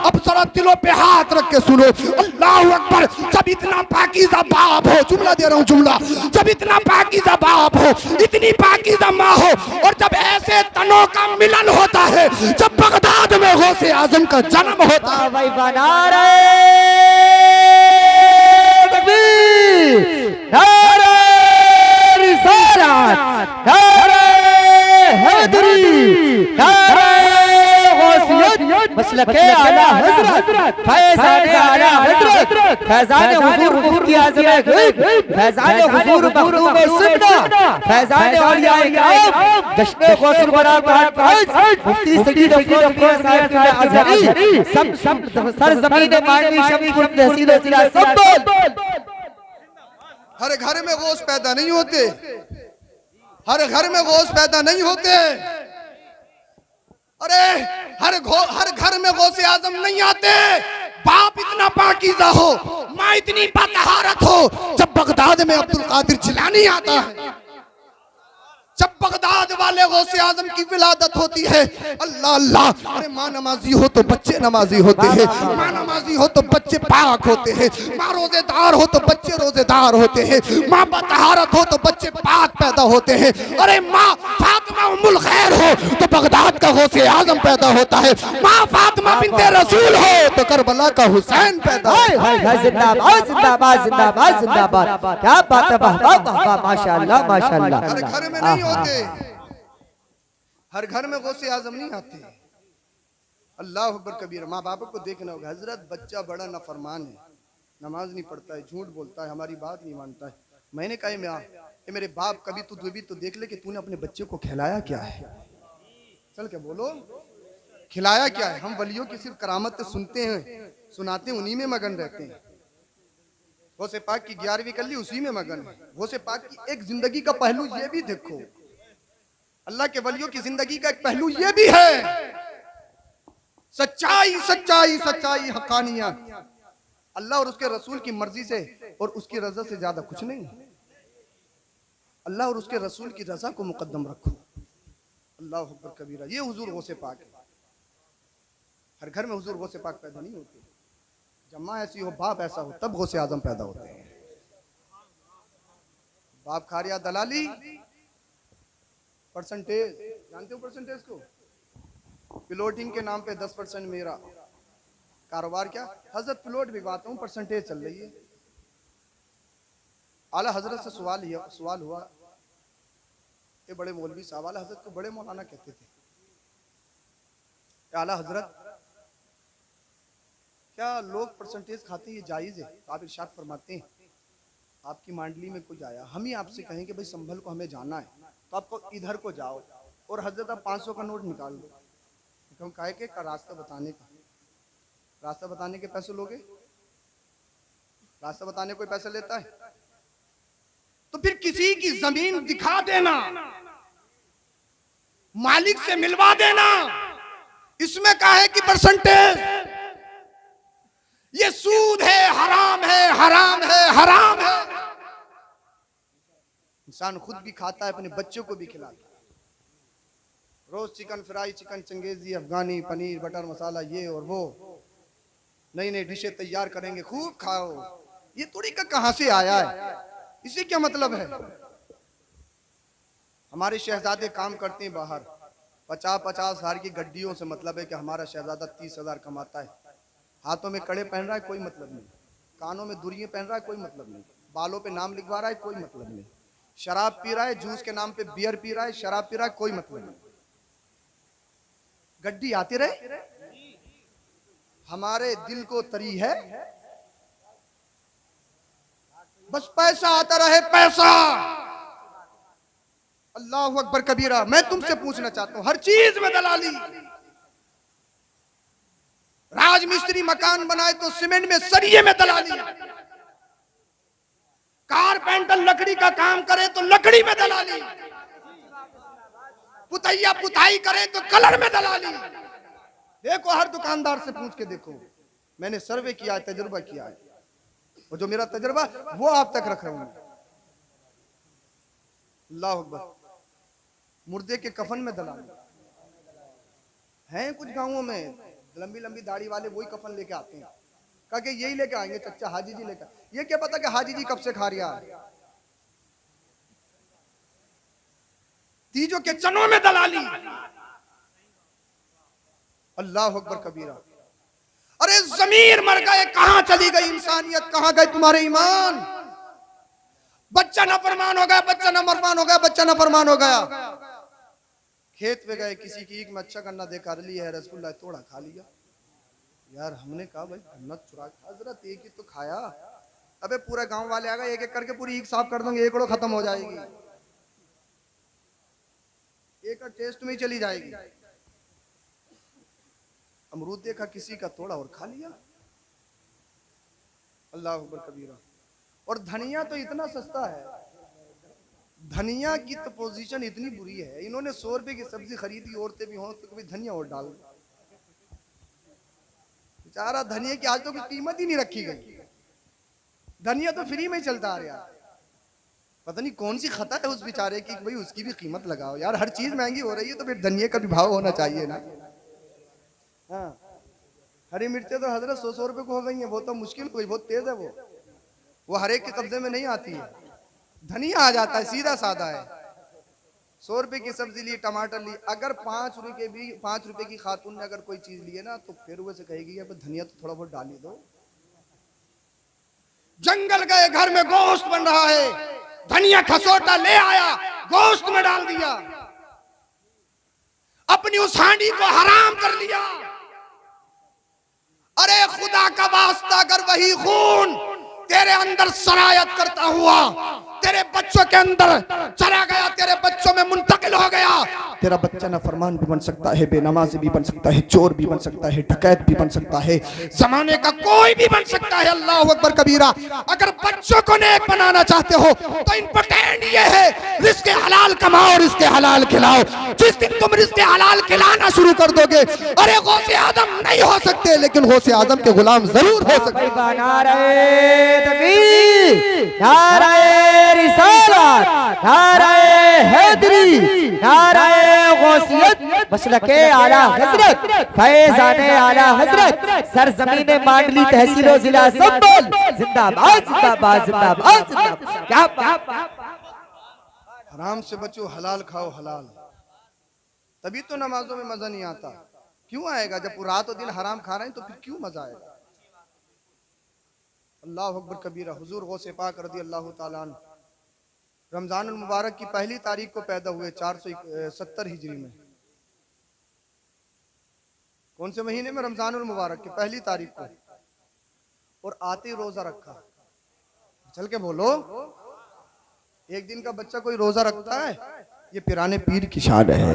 अब जरा दिलों पे हाथ रख के सुनो। अल्लाह अकबर, जब इतना पाकीज़ा बाप हो, जुमला दे रहा हूँ जुमला, जब इतना पाकीज़ा बाप हो, इतनी पाकीज़ा माँ हो, और जब ऐसे तनों का मिलन होता है, जब बगदाद में गौसे आजम का जन्म होता है, भाई बना रहे नारे रिसालत, नारे हैदरी, नारे गौसियत, मसलके आला हजरत फैजाने आला हजरत फैजाने हुजूर मुफ्ती आज़म गैब फैजाने हुजूर मखदूम सुन्ना फैजाने औलियाए किराम जश्न गौसुल बरा कॉन्फ्रेंस मुफ्ती सईद अफरोज मियां साहब के अजहरी सब सरजमीन मानवी शमीपुर तहसील और जिला सब बोल। हर घर में गौस पैदा नहीं होते, हर घर में गौस पैदा नहीं होते। अरे हर घर में गौसे आजम नहीं आते। बाप इतना पाकीज़ा हो, माँ इतनी बातहारत हो। जब बगदाद में अब्दुल कादिर जिलानी आता है, जब बगदाद वाले गौसे आजम की विलादत होती है, अल्लाह अल्लाह। अरे माँ नमाजी हो तो बच्चे नमाजी होते हैं, माँ नमाजी हो तो बच्चे पाक होते हैं, माँ रोजेदार हो तो बच्चे रोजेदार होते हैं, माँ बतहारत हो तो बच्चे पाक पैदा होते हैं। अरे माँ फातिमा उम्मुल खैर हो तो बगदाद का गौसे आजम पैदा होता है। माँ फातिमा बिन्ते रसूल हो तो करबला का हुसैन पैदा होता है। जिंदाबाद जिंदाबाद जिंदाबाद जिंदाबाद। क्या बात है, माशाअल्लाह माशाअल्लाह। हर घर में नहीं होते, हर घर में गौसे आजम नहीं आते। अल्लाह अकबर कबीर। माँ बाप को देखना होगा। हजरत बच्चा बड़ा नफरमान है, नमाज नहीं पढ़ता है, झूठ बोलता है, हमारी बात नहीं मानता है। मैंने कहा मैं मेरे बाप, कभी तू भी तो देख ले कि तूने अपने बच्चे को खिलाया क्या है। चल के बोलो, खिलाया क्या है। हम वलियों की सिर्फ करामत सुनते हैं, सुनाते हैं, उन्हीं में मगन रहते हैं। गौसे पाक की 11वीं कर ली, उसी में मगन है। गौसे पाक की एक जिंदगी का पहलू ये भी देखो, अल्लाह के वलियों की जिंदगी का एक पहलू ये भी है, सच्चाई सच्चाई सच्चाई हकानिया। अल्लाह और उसके रसूल की मर्जी से और उसकी रजा से ज्यादा कुछ नहीं। अल्लाह और उसके रसूल की रजा को मुकद्दम रखो। अल्लाह अकबर कबीरा। ये हुजूर गौसे पाक है। हर घर में हुजूर गौसे पाक पैदा नहीं होते। जब माँ ऐसी हो, बाप ऐसा हो, तब गौसे आजम पैदा होते हैं। बाप खा रिया दलाली, परसेंटेज जानते हो परसेंटेज को, प्लॉटिंग के नाम पे 10% मेरा कारोबार। क्या हजरत प्लॉट बिकवाता हूँ, परसेंटेज चल रही है। आला हजरत से सवाल हुआ, ये बड़े मौलवी साहब, आला हजरत को बड़े मौलाना कहते थे, आला हजरत क्या लोग परसेंटेज खाते ये जायज है? तो आप इरशाद फरमाते हैं, आपकी मंडली में कोई आया, हम ही आपसे कहें कि भाई संभल को हमें जाना है, तो आपको इधर को जाओ और हजरत आप 500 का नोट निकाल दो। क्यों? काहे के का रास्ता बताने का, रास्ता बताने के पैसे लोगे? रास्ता बताने कोई पैसा लेता है? तो फिर किसी की जमीन दिखा देना, मालिक से मिलवा देना, इसमें काहे की परसेंटेज? ये सूद है, हराम है, हराम है, हराम है। इंसान खुद भी खाता है, अपने बच्चों को भी खिलाता है। रोज चिकन फ्राई, चिकन चंगेजी, अफगानी, पनीर बटर मसाला, ये और वो नई नई डिशें तैयार करेंगे, खूब खाओ। ये थोड़ी का कहां से आया है, इसे क्या मतलब है? हमारे शहजादे काम करते हैं बाहर, 50-50 हजार की गड्डियों से मतलब है कि हमारा शहजादा 30,000 कमाता है। हाथों में कड़े पहन रहा है, कोई मतलब नहीं। कानों में दुरियां पहन रहा है, कोई मतलब नहीं। बालों पे नाम लिखवा रहा है, कोई मतलब नहीं। शराब पी रहा है, जूस के नाम पे बियर पी रहा है, शराब पी रहा है, कोई मतलब नहीं। गड्डी आती रहे, हमारे दिल को तरी है, बस पैसा आता रहे, पैसा। अल्लाह अकबर कबीरा। मैं तुमसे पूछना चाहता हूं, हर चीज में दलाली। राजमिस्त्री मकान बनाए तो सीमेंट में, सरिये में दलाली। कारपेंटर लकड़ी का काम करे तो लकड़ी में दलाली। पुतैया पुताई करे तो कलर में दलाली। देखो, हर दुकानदार से पूछ के देखो। मैंने सर्वे किया है, तजुर्बा किया है, और जो मेरा तजुर्बा वो आप तक रख रहा हूं। अल्लाह अकबर। मुर्दे के कफन में दलाली हैं कुछ गांवों में, लंबी लंबी दाढ़ी वाले वही कफन लेके आते हैं, कहा कि यही लेके आएंगे चच्चा, हाजी जी लेकर। ये क्या पता कि हाजी जी कब से खा रिया है। तीजों के चनों में दलाली। अल्लाह अकबर कबीरा। अरे जमीर मर गए, कहां चली गई इंसानियत, कहां गए तुम्हारे ईमान? बच्चा नाफरमान हो गया, बच्चा नाफरमान हो गया, बच्चा नाफरमान हो गया। खेत पे गए, किसी की ईख में अच्छा गन्ना देखा, रली है रसगुल्ला, थोड़ा खा लिया, यार हमने कहा भाई धन्ना चुरा के हजरत एक ही तो खाया। अबे पूरा गांव वाले आ गए, एक एक करके पूरी ईख साफ कर देंगे, एकड़ो खत्म हो जाएगी, एक टेस्ट में ही चली जाएगी। अमरूद देखा किसी का, तोड़ा और खा लिया। अल्लाह अकबर कबीरा। और धनिया तो इतना सस्ता है, धनिया की तो पोजीशन इतनी बुरी है, इन्होंने 100 रुपए की सब्जी खरीदी, औरतें भी हों तो कभी धनिया और डाल दो। बेचारा धनिया की आज तो कोई कीमत ही नहीं रखी गई, धनिया तो फ्री में ही चलता आ रहा। पता नहीं कौन सी खता है उस बेचारे की, भाई उसकी भी कीमत लगाओ यार, हर चीज महंगी हो रही है तो फिर धनिया का भी भाव होना चाहिए ना। हाँ, हरी मिर्चें तो हजरत 100 रुपए को हो गई है, वो तो मुश्किल कोई बहुत तेज है, वो हर एक के कब्जे में नहीं आती है। धनिया आ जाता है, सीधा साधा है। 100 रुपए की सब्जी ली, टमाटर ली, अगर 5 रुपए की खातून ने अगर कोई चीज ली है ना तो फिर वो से कहेगी अब धनिया तो थोड़ा बहुत डाली दो। जंगल गए, घर में गोश्त बन रहा है, धनिया खसोटा ले आया, गोश्त में डाल दिया, अपनी उस हांडी को हराम कर लिया। अरे खुदा का वास्ता, अगर वही खून तेरे अंदर सरायत करता हुआ तेरे बच्चों के अंदर चला गया, तेरे बच्चों में मुंतकिल हो गया, तेरा बच्चा नाफरमान भी बन सकता है, बेनमाज भी बन सकता है, चोर भी बन सकता है, डकैत भी बन सकता है, जमाने का कोई भी बन सकता है। अल्लाह अकबर कबीरा। अगर बच्चों को नेक बनाना चाहते हो तो इम्पोर्टेंट ये है, रिज़्क़े हलाल कमाओ और रिज़्क़े हलाल खिलाओ। जिस दिन तुम रिज़्क़े हलाल खिलाना शुरू कर दोगे, अरे गौसे आजम नहीं हो सकते लेकिन गौसे आजम के गुलाम जरूर हो सकते। नाराए रिसालत, नाराए हैदरी, नाराए गौसियत, मसलके आला हजरत, फैज़ाने आला हजरत, सरजमीने मांडली तहसील जिला संभल, जिंदाबाद जिंदाबाद जिंदाबाद जिंदाबाद। क्या हराम से बचो, हलाल खाओ हलाल, तभी तो नमाजों में मजा नहीं आता। क्यों आएगा जब रात और दिन हराम खा रहे हैं तो फिर क्यों मजा आएगा। अल्लाह अकबर कबीरा। हुजूर गौसे पाक रज़ी अल्लाह ताला अन्हु रमजानुल मुबारक की पहली तारीख को पैदा हुए 470 हिजरी में। कौन से महीने में? रमजानुल मुबारक की पहली तारीख को। और आते रोजा रखा। चल के बोलो, एक दिन का बच्चा कोई रोजा रखता है? ये पिराने पीर की शान है,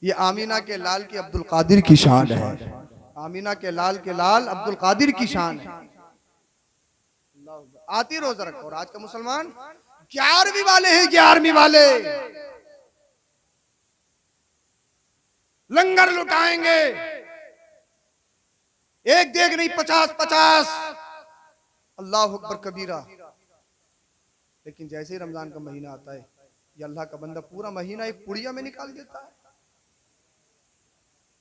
ये आमीना के लाल की अब्दुल कादिर की शान है, आमीना के लाल अब्दुल कादिर की शान है। आती रोजा रखो। और आज का मुसलमान 11वीं वाले हैं, 11वीं वाले लंगर लुटाएंगे, एक देख नहीं 50-50। अल्लाह अकबर कबीरा। लेकिन जैसे ही रमजान का महीना आता है, ये अल्लाह का बंदा पूरा महीना एक पुड़िया में निकाल देता है।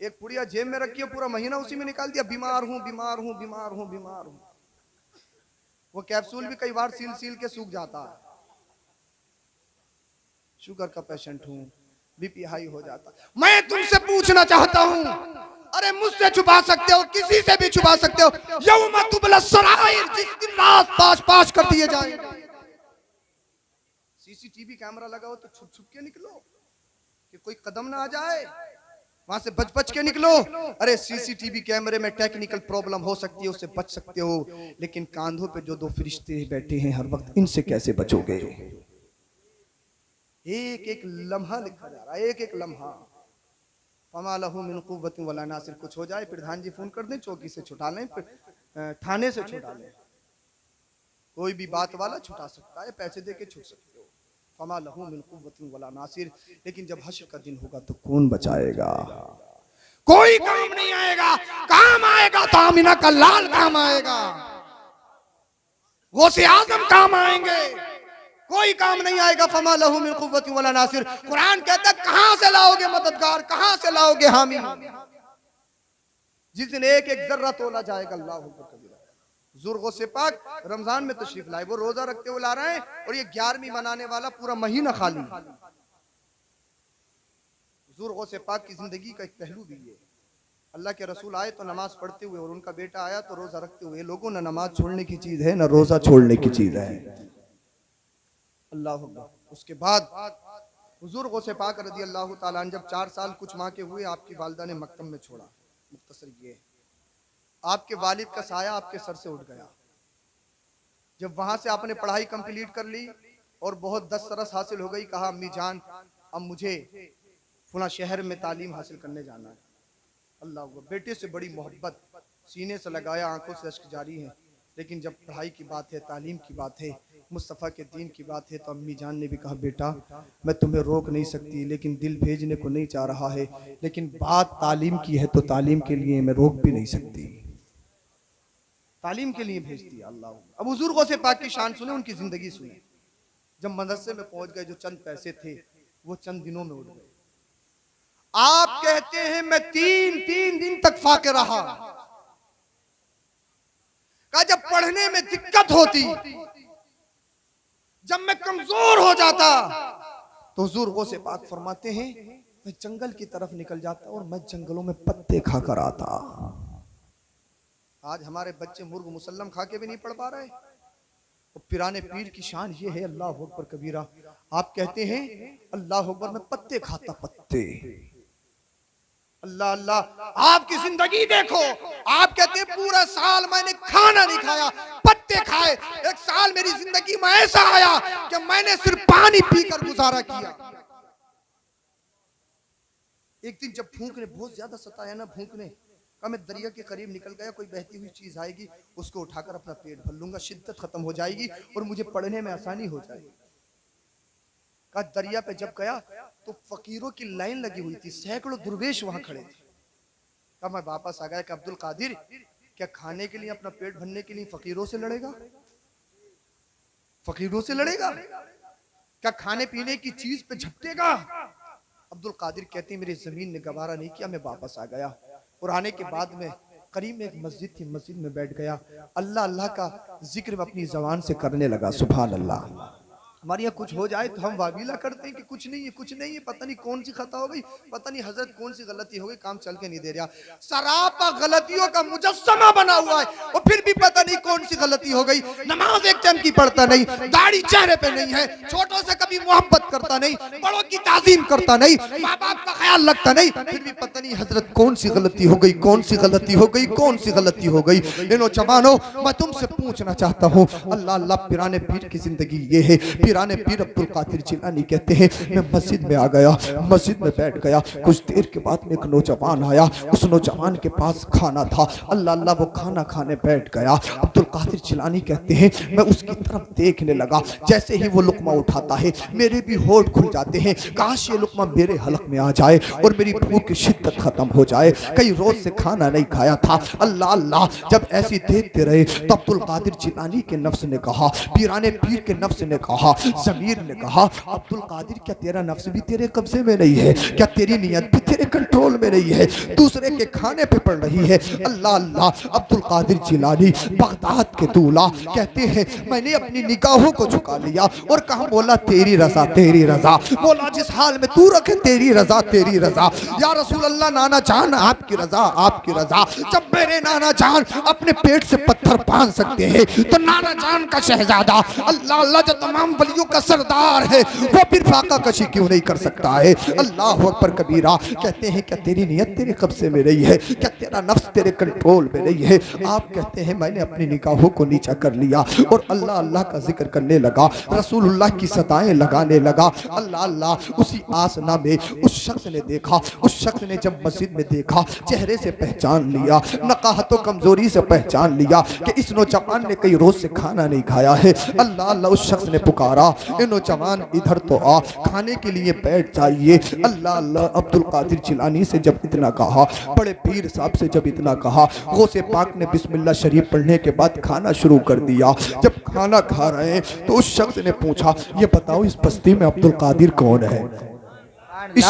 एक पुड़िया जेब में रखी है, पूरा महीना उसी में निकाल दिया। बीमार हूं बीमार हूं बीमार हूं बीमार हूं। वो कैप्सूल भी कई बार सील के सूख जाता है। शुगर का पेशेंट हूं, बीपी हाई हो जाता। मैं तुमसे पूछना चाहता हूं, अरे मुझसे छुपा सकते हो, किसी से भी छुपा सकते हो। यौम तुबला सराइर, जिस दिन रात पाश कर दिए जाएंगे। सीसीटीवी कैमरा लगाओ तो छुप छुप के निकलो कि कोई कदम ना आ जाए, वहां से बच के निकलो। अरे सीसीटीवी कैमरे में टेक्निकल प्रॉब्लम हो सकती है, उससे बच सकते हो, लेकिन कांधों पे जो 2 फरिश्ते बैठे हैं हर वक्त, इनसे कैसे बचोगे? एक एक लम्हा लिखा जा रहा है, एक एक लम्हा। फमा लहू मिन कुव्वतिन वला नासिर। कुछ हो जाए प्रधान जी फोन कर दें, चौकी से छुटा लें, थाने से छुटा लें, कोई भी बात वाला छुटा सकता है, पैसे दे के छुट सकते हो। फमा लहू मिन कुव्वतिन वला नासिर। लेकिन जब हश्र का दिन होगा तो कौन बचाएगा? कोई काम नहीं आएगा। काम आएगा तो आमिना का लाल काम आएगा, गौसे आजम काम आएंगे, कोई काम नहीं आएगा। फमा लहू मिन कुव्वतिन वला नासिर। कुरान कहता है कहां से लाओगे मददगार, कहां से लाओगे हामी? जिस दिन एक एक जर्रा तोला जाएगा। अल्लाह अकबर कबीरा। हुजूर गौसे पाक रमजान में तशरीफ लाए, वो रोजा रखते हुए ला रहे हैं, और ये 11वीं मनाने वाला पूरा महीना खाली। हुजूर गौसे पाक की जिंदगी का एक पहलू भी है। अल्लाह के रसूल आए तो नमाज पढ़ते हुए, और उनका बेटा आया तो रोजा रखते हुए। लोगों ने नमाज छोड़ने की चीज है, ना रोजा छोड़ने की चीज है। अल्लाह अकबर। उसके बाद हुजूर गौसे पाक रज़ी अल्लाह ताला अन्हु जब 4 साल कुछ माह के हुए, आपकी वालिदा ने मकतब में छोड़ा। मुख्तसर ये है, आपके वालिद का साया आपके सर से उठ गया। जब वहां से आपने पढ़ाई कंप्लीट कर ली और बहुत दस सरस हासिल हो गई, कहा अम्मी जान अब मुझे फला शहर में तालीम हासिल करने जाना है। अल्लाह हुआ, बेटे से बड़ी मोहब्बत, सीने से लगाया, आंखों से अश्क जारी है। लेकिन जब पढ़ाई की बात है, तालीम की बात है, मुस्तफ़ा के दीन की बात है, तो अम्मी जान ने भी कहा बेटा मैं तुम्हें रोक नहीं सकती, लेकिन दिल भेजने को नहीं चाह रहा है, लेकिन बात तालीम की है तो तालीम के लिए मैं रोक भी नहीं सकती, तालीम के लिए भेज दिया। अल्लाह। अब हुजूर गौसे पाक की शान सुने, उनकी जिंदगी सुने। जब मदरसे में पहुंच गए, जो चंद पैसे थे वो चंद दिनों में उड़ गए। आप कहते हैं मैं तीन दिन तक फाके रहा। कहा जब पढ़ने में दिक्कत होती, जब मैं कमजोर हो जाता, तो हुजूर गौसे पाक फरमाते हैं मैं जंगल की तरफ निकल जाता और मैं जंगलों में पत्ते खाकर आता। आज हमारे बच्चे मुर्ग मुसल्लम खा के भी नहीं पढ़ पा रहे। और पिराने पीर की शान ये है, अल्लाह अकबर कबीरा। आप कहते हैं अल्लाह अकबर मैं पत्ते खाता, पत्ते। अल्लाह अल्लाह, आपकी जिंदगी देखो। आप कहते हैं पूरा साल मैंने खाना नहीं खाया, पत्ते खाए। एक साल मेरी जिंदगी में ऐसा आया कि मैंने सिर्फ पानी पीकर गुजारा किया। एक दिन जब भूख ने बहुत ज्यादा सताया ना, भूख ने कहा मैं दरिया के करीब निकल गया, कोई बहती हुई चीज आएगी उसको उठाकर अपना पेट भर लूंगा, शिद्दत खत्म हो जाएगी और मुझे पढ़ने में आसानी हो जाएगी। कहा दरिया पे जब गया तो फकीरों की लाइन लगी हुई थी, सैकड़ों दुर्वेश वहां खड़े थे। कहा मैं वापस आ गया कि अब्दुल कादिर क्या खाने के लिए, अपना पेट भरने के लिए फकीरों से लड़ेगा? फकीरों से लड़ेगा? क्या खाने पीने की चीज पे झपटेगा? अब्दुल कादिर कहते मेरी जमीन ने गवारा नहीं किया, मैं वापस आ गया। और आने के बाद में करीब में एक मस्जिद थी, मस्जिद में बैठ गया, अल्लाह अल्लाह का जिक्र में अपनी जबान से करने लगा। सुभान अल्लाह। हमारे यहाँ कुछ हो जाए तो हम वाबीला करते हैं कि कुछ नहीं है, कुछ नहीं है, पता नहीं कौन सी खता हो गई, पता नहीं हजरत कौन सी गलती हो गई, काम चल के नहीं दे रहा। सरापा गलतियों का मुजस्समा बना हुआ है और फिर भी पता नहीं कौन सी गलती हो गई। नमाज एक टाइम की पढ़ता नहीं, दाढ़ी चेहरे पे नहीं है, छोटों से कभी मोहब्बत करता नहीं, बड़ों की ताजीम करता नहीं, माँ बाप का ख्याल रखता नहीं, फिर भी पता नहीं हजरत कौन सी गलती हो गई, कौन सी गलती हो गई, कौन सी गलती हो गई। इन जवानों मैं तुमसे पूछना चाहता हूँ, अल्लाह अल्लाह पिराने पीर की जिंदगी ये है। पिराने पीर अब्दुल कादिर जिलानी कहते हैं मैं मस्जिद में आ गया, मस्जिद में बैठ गया। कुछ देर के बाद में एक नौजवान आया, उस नौजवान के पास खाना था। अल्लाह अल्लाह वो खाना खाने बैठ गया। अब्दुल कादिर जिलानी कहते हैं मैं उसकी तरफ देखने लगा, जैसे ही वो लुकमा उठाता है मेरे भी होठ खुल जाते हैं, काश ये लुकमा मेरे हलक में आ जाए और मेरी भूख की शिद्दत खत्म हो जाए। कई रोज से खाना नहीं खाया था। अल्लाह अल्लाह जब ऐसी देखते रहे तो अब्दुल कादिर जिलानी के नफ्स ने कहा, पिराने पीर के नफ्स ने कहा, जमीर ने कहा अब्दुल कादिर क्या तेरा नफ्स भी तेरे कब्जे में नहीं है? क्या तेरी नियत भी तेरे कंट्रोल में नहीं है? दूसरे के खाने पे पड़ रही है। अल्लाह अल्लाह। अब्दुल कादिर जिलानी बगदाद के दूल्हा कहते हैं मैंने अपनी निगाहों को झुका लिया और कहा मौला तेरी रजा, तेरी रजा, मौला जिस हाल में तू रखे तेरी रजा, तेरी रजा। या रसूल अल्लाह नाना जान आपकी रजा, आपकी रजा। जब मेरे नाना जान अपने पेट से पत्थर बांध सकते हैं तो नाना जान का शहजादा अल्लाह अल्लाह जो तमाम वलियों का सरदार है वो फिर फाका कशी क्यों नहीं कर सकता है? अल्लाह अकबर कबीरा। कहते हैं क्या तेरी नियत तेरे कब्जे में नहीं है? क्या तेरा नफ्स तेरे कंट्रोल में नहीं है? आप कहते हैं मैंने अपनी निगाहों को नीचा कर लिया और अल्लाह अल्लाह का जिक्र करने लगा, रसूलुल्लाह की सताएं लगाने लगा। अल्लाह अल्लाह। उसी आसना में उस शख्स ने देखा, उस शख्स ने जब मस्जिद में देखा चेहरे से पहचान लिया, नकाहत कमजोरी से पहचान लिया कि इस नौजवान ने कई रोज से खाना नहीं खाया है। अल्लाह अल्लाह। उस शख्स ने पुकारा ए नौजवान इधर तो आ, खाने के लिए बैठ जाइए। अल्लाह अल्लाह। अब्दुल कादिर जिलानी से जब इतना कहा, बड़े पीर साहब से जब इतना कहा, गौसे पाक ने बिस्मिल्लाह शरीफ पढ़ने के बाद खाना शुरू कर दिया। जब खाना खा रहे हैं तो उस शख्स ने पूछा ये बताओ इस बस्ती में अब्दुल कादिर कौन है? इस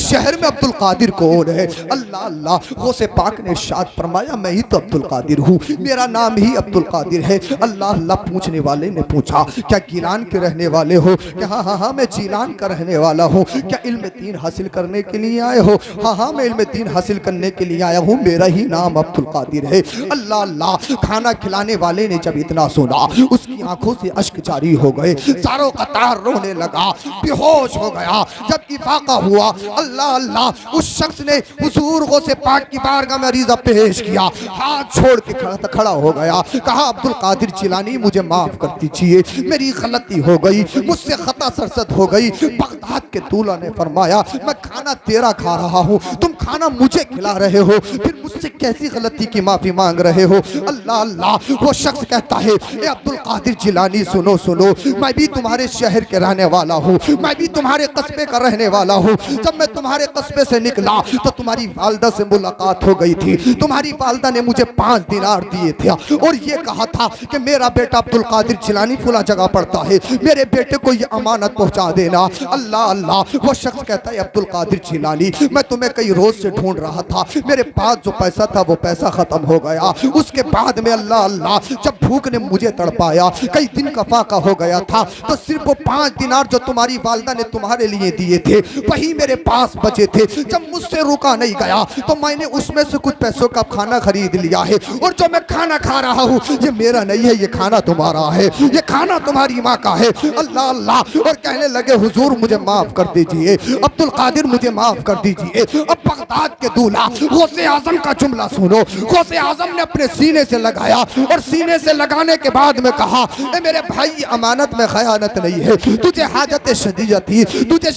शहर में अब्दुल कादिर कौन है? अल्लाह अल्लाह। गौसे पाक ने इरशाद फरमाया मैं ही तो अब्दुल कादिर हूँ, मेरा नाम ही अब्दुल कादिर है। अल्लाह अल्लाह। पूछने वाले ने पूछा क्या गिलान के रहने वाले हो? क्या हाँ हाँ हाँ मैं जिलान का रहने वाला हूँ। क्या इल्म दीन हासिल करने के लिए आए हो? हाँ हाँ मैं इल्म दीन हासिल करने के लिए आया हूँ, मेरा ही नाम अब्दुल कादिर है। अल्लाह अल्लाह। खाना खिलाने वाले ने जब इतना सुना उसकी आंखों से अश्क जारी हो गए, सारों कतार रोने लगा, बेहोश हो गया। जब इफाका हुआ। अल्लाह अल्लाह, उस शख्स ने हुजूर गौसे पाक की बारगाह में अरीज़ा पेश किया, हाथ छोड़ के खड़ा हो गया, कहा अब्दुल कादिर जिलानी मुझे माफ कर दीजिए, मेरी गलती हो गई, मुझसे खता सरसद हो गई। बगदाद के दूल्हा ने फरमाया मैं खाना तेरा खा रहा हूँ, तुम खाना मुझे खिला रहे हो, फिर मुझसे कैसी गलती की माफी मांग रहे हो। अल्लाह अल्लाह, वो शख्स कहता है ए अब्दुल कादिर जिलानी सुनो सुनो, मैं भी तुम्हारे शहर के रहने वाला हूँ, मैं भी तुम्हारे कस्बे का रहने वाला हूँ। जब मैं तुम्हारे कस्बे से निकला तो तुम्हारी वालदा से मुलाकात हो गई थी, तुम्हारी वालदा ने मुझे 5 दिनार दिए थे और ये कहा था कि मेरा बेटा अब्दुल कादिर जिलानी फुला जगह पड़ता है, मेरे बेटे को ये अमानत पहुंचा देना। अल्लाह अल्लाह, वो शख्स कहता है अब्दुल कादिर जिलानी मैं तुम्हें कई रोज से ढूंढ रहा था, मेरे पास जो पैसा था वो पैसा खत्म हो गया। उसके बाद में अल्लाह अल्लाह, जब भूख ने मुझे तड़पाया, कई दिन का फाका हो गया था, तो सिर्फ वो 5 दिनार जो तुम्हारी वालदा ने तुम्हारे लिए दिए थे वही मेरे पास बचे थे। जब मुझसे रुका नहीं गया तो मैंने उसमें से कुछ पैसों का खाना खरीद लिया है, और जो मैं खाना खा रहा हूँ ये मेरा नहीं है, ये खाना तुम्हारा है, ये खाना तुम्हारी माँ का है। अल्लाह अल्लाह, और कहने लगे हुजूर मुझे माफ कर दीजिए, अब्दुल कादिर मुझे माफ कर दीजिए। अब बगदाद के दूल्हा गौसे आजम का जुमला सुनो। गौसे आजम ने अपने सीने से लगाया और सीने से लगाने के बाद में कहा ए मेरे भाई, अमानत में खयानत नहीं है, तुझे हाजत शदीद थी, तुझे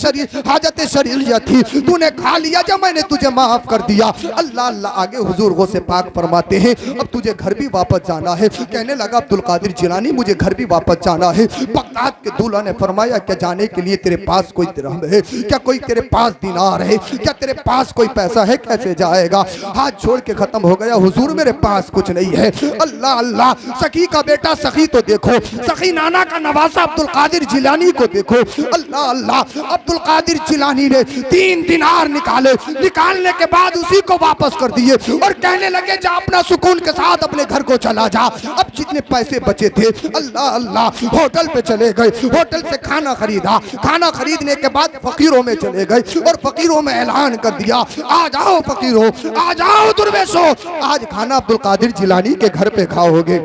हाजत शरीयत थी, तूने खा लिया, जब मैंने तुझे माफ कर दिया। अल्लाह अल्लाह, आगे हुजूर गौसे पाक फरमाते हैं अब तुझे घर भी वापस जाना है। कहने लगा अब्दुल कादिर जिलानी मुझे घर भी वापस जाना है। बगदाद के दूल्हा ने फरमाया क्या जाने के लिए तेरे पास कोई दिरहम है, क्या कोई तेरे पास दिनार है, क्या तेरे पास कोई पैसा है, कैसे जाएगा? हाथ छोड़ के खत्म हो गया, हुजूर मेरे पास कुछ नहीं है। अल्लाह अल्लाह, सखी का बेटा सखी तो देखो, सखी नाना का नवासा अब्दुल कादिर जिलानी को देखो। अल्लाह अल्लाह, अब्दुल कादिर जिलानी ने 3 दिनार निकाले, निकालने के बाद उसी को वापस कर दिए और कहने लगे जा अपना सुकून के साथ अपने घर को चला जा। अब जितने पैसे बचे थे अल्लाह अल्लाह, होटल पे चले गए, होटल से खाना खरीदा, खाना खरीदने के बाद फकीरों में चले गए और फकीरों में ऐलान कर दिया आ जाओ फकीरों, आ जाओ दुर्वेशो, आज खाना अब्दुल कादिर जिलानी के घर पे खाओगे,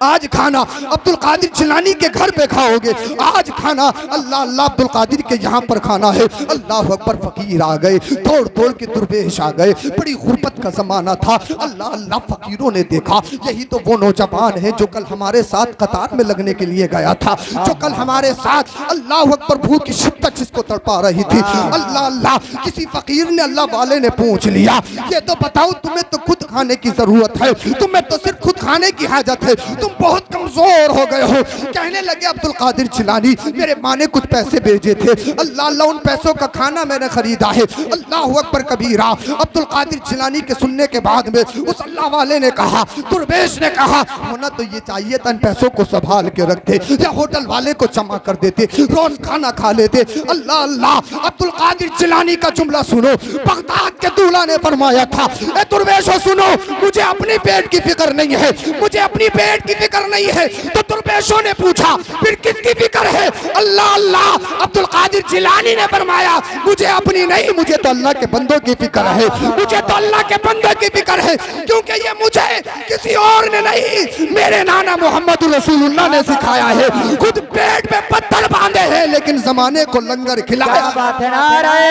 आज खाना अब्दुल कादिर जिलानी के घर पे खाओगे, आज खाना अल्लाह अल्लाह अब्दुल कादिर के यहाँ पर खाना है। अल्लाह अकबर, फकीर आ गए, तोड़ तोड़ के दुर्वेश आ गए, बड़ी गुर्बत का जमाना था। अल्लाह अल्लाह, फकीरों ने देखा यही तो वो नौजवान है जो कल हमारे साथ कतार में लगने के लिए गया था, जो कल हमारे साथ अल्लाह अकबर भूख की शिद्दत जिसको तड़पा रही थी। अल्लाह अल्लाह, किसी फकीर ने अल्लाह वाले ने पूछ लिया ये तो बताओ तुम्हें तो खुद खाने की जरूरत है, तुम्हें तो सिर्फ खुद खाने की हाजत है, तुम बहुत कमजोर हो गए हो। कहने लगे अब्दुल कादिर जिलानी मेरे माँ ने कुछ पैसे भेजे थे, अल्लाह अल्लाह उन पैसों का खाना मैंने खरीदा है। अल्लाह अकबर कबीरा। अब्दुल कादिर जिलानी के सुनने के बाद में उस अल्लाह वाले ने कहा, दुर्वेश ने कहा होना तो ये चाहिए था इन पैसों को संभाल के रखते या होटल वाले को जमा कर देते, रोज खाना खा लेते। अल्लाह अल्लाह, अब्दुल कादिर जिलानी का जुमला सुनो। बगदाद के दूल्हा ने फरमाया था ए दुर्वेशो सुनो, मुझे अपनी पेट की फिक्र नहीं है, मुझे अपनी पेट की फिक्र नहीं है। तो दुर्वेशों ने पूछा फिर किसकी फिक्र है? अल्लाह अल्लाह, अब्दुल कादिर जिलानी ने फरमाया मुझे अपनी नहीं, मुझे तो अल्लाह के बंदों की फिक्र है, मुझे तो अल्लाह के बंदों की फिक्र है, क्योंकि ये मुझे किसी और ने नहीं मेरे नाना मोहम्मद रसूलुल्लाह ने सिखाया है। खुद पेट में पत्थर बांधे हैं लेकिन जमाने को लंगर खिलाया। क्या बात है, नाराए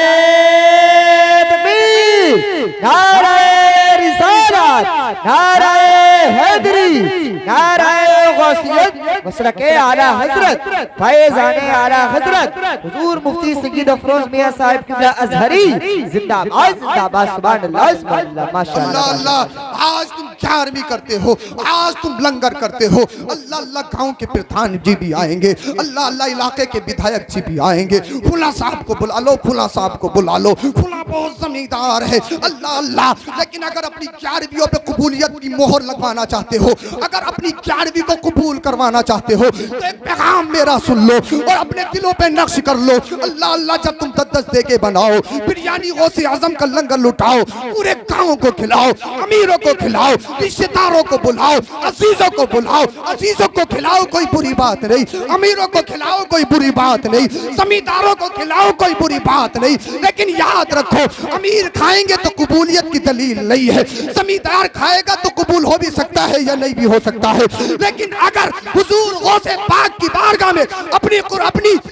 तकबीर, नाराए रिसालत, नाराए हैदरी, नाराए गौसियत, मसलके आला हजरत, फैज़ाने आला हजरत हुजूर मुफ्ती सय्यद अफरोज मियां साहिब किबला अजहरी जिंदाबाद जिंदाबाद, सुभान अल्लाह सुभान अल्लाह, माशाअल्लाह। अल्लाह, आज तुम 11वीं करते हो, आज तुम लंगर करते हो। अल्लाह अल्लाह, गांव के प्रधान जी भी आएंगे, अल्लाह अल्लाह, इलाके के विधायक जी भी आएंगे, फुला साहब को बुला लो, फुला साहब को बुला लो, फुला बहुत जमींदार है। अल्लाह अल्लाह, लेकिन अगर अपनी 11वीं पे कबूलियत की मोहर लगवाना चाहते हो, अगर अपनी 11वीं को कबूल करवाना चाहते हो तो एक पैगाम मेरा सुन लो और अपने दिलों पे नक्श कर लो। अल्लाह अल्लाह, जब तुम 10-10 दे के बनाओ, बिरयानी गौसे आजम का लंगर लुटाओ, पूरे गाँव को खिलाओ, अमीरों को खिलाओ, रिश्तेदारों को बुलाओ, अजीजों को बुलाओ, अजीजों को खिलाओ, कोई बुरी बात नहीं, अमीरों को खिलाओ, कोई बुरी बात नहीं, जमींदारों को खिलाओ, कोई बुरी बात नहीं, लेकिन याद रखो अमीर खाएंगे तो कबूलियत की दलील नहीं है, जमींदार खाएगा तो कबूल हो भी सकता है या नहीं भी हो सकता है। लेकिन अगर हुजूर गौसे पाक की बारगाह में अपनी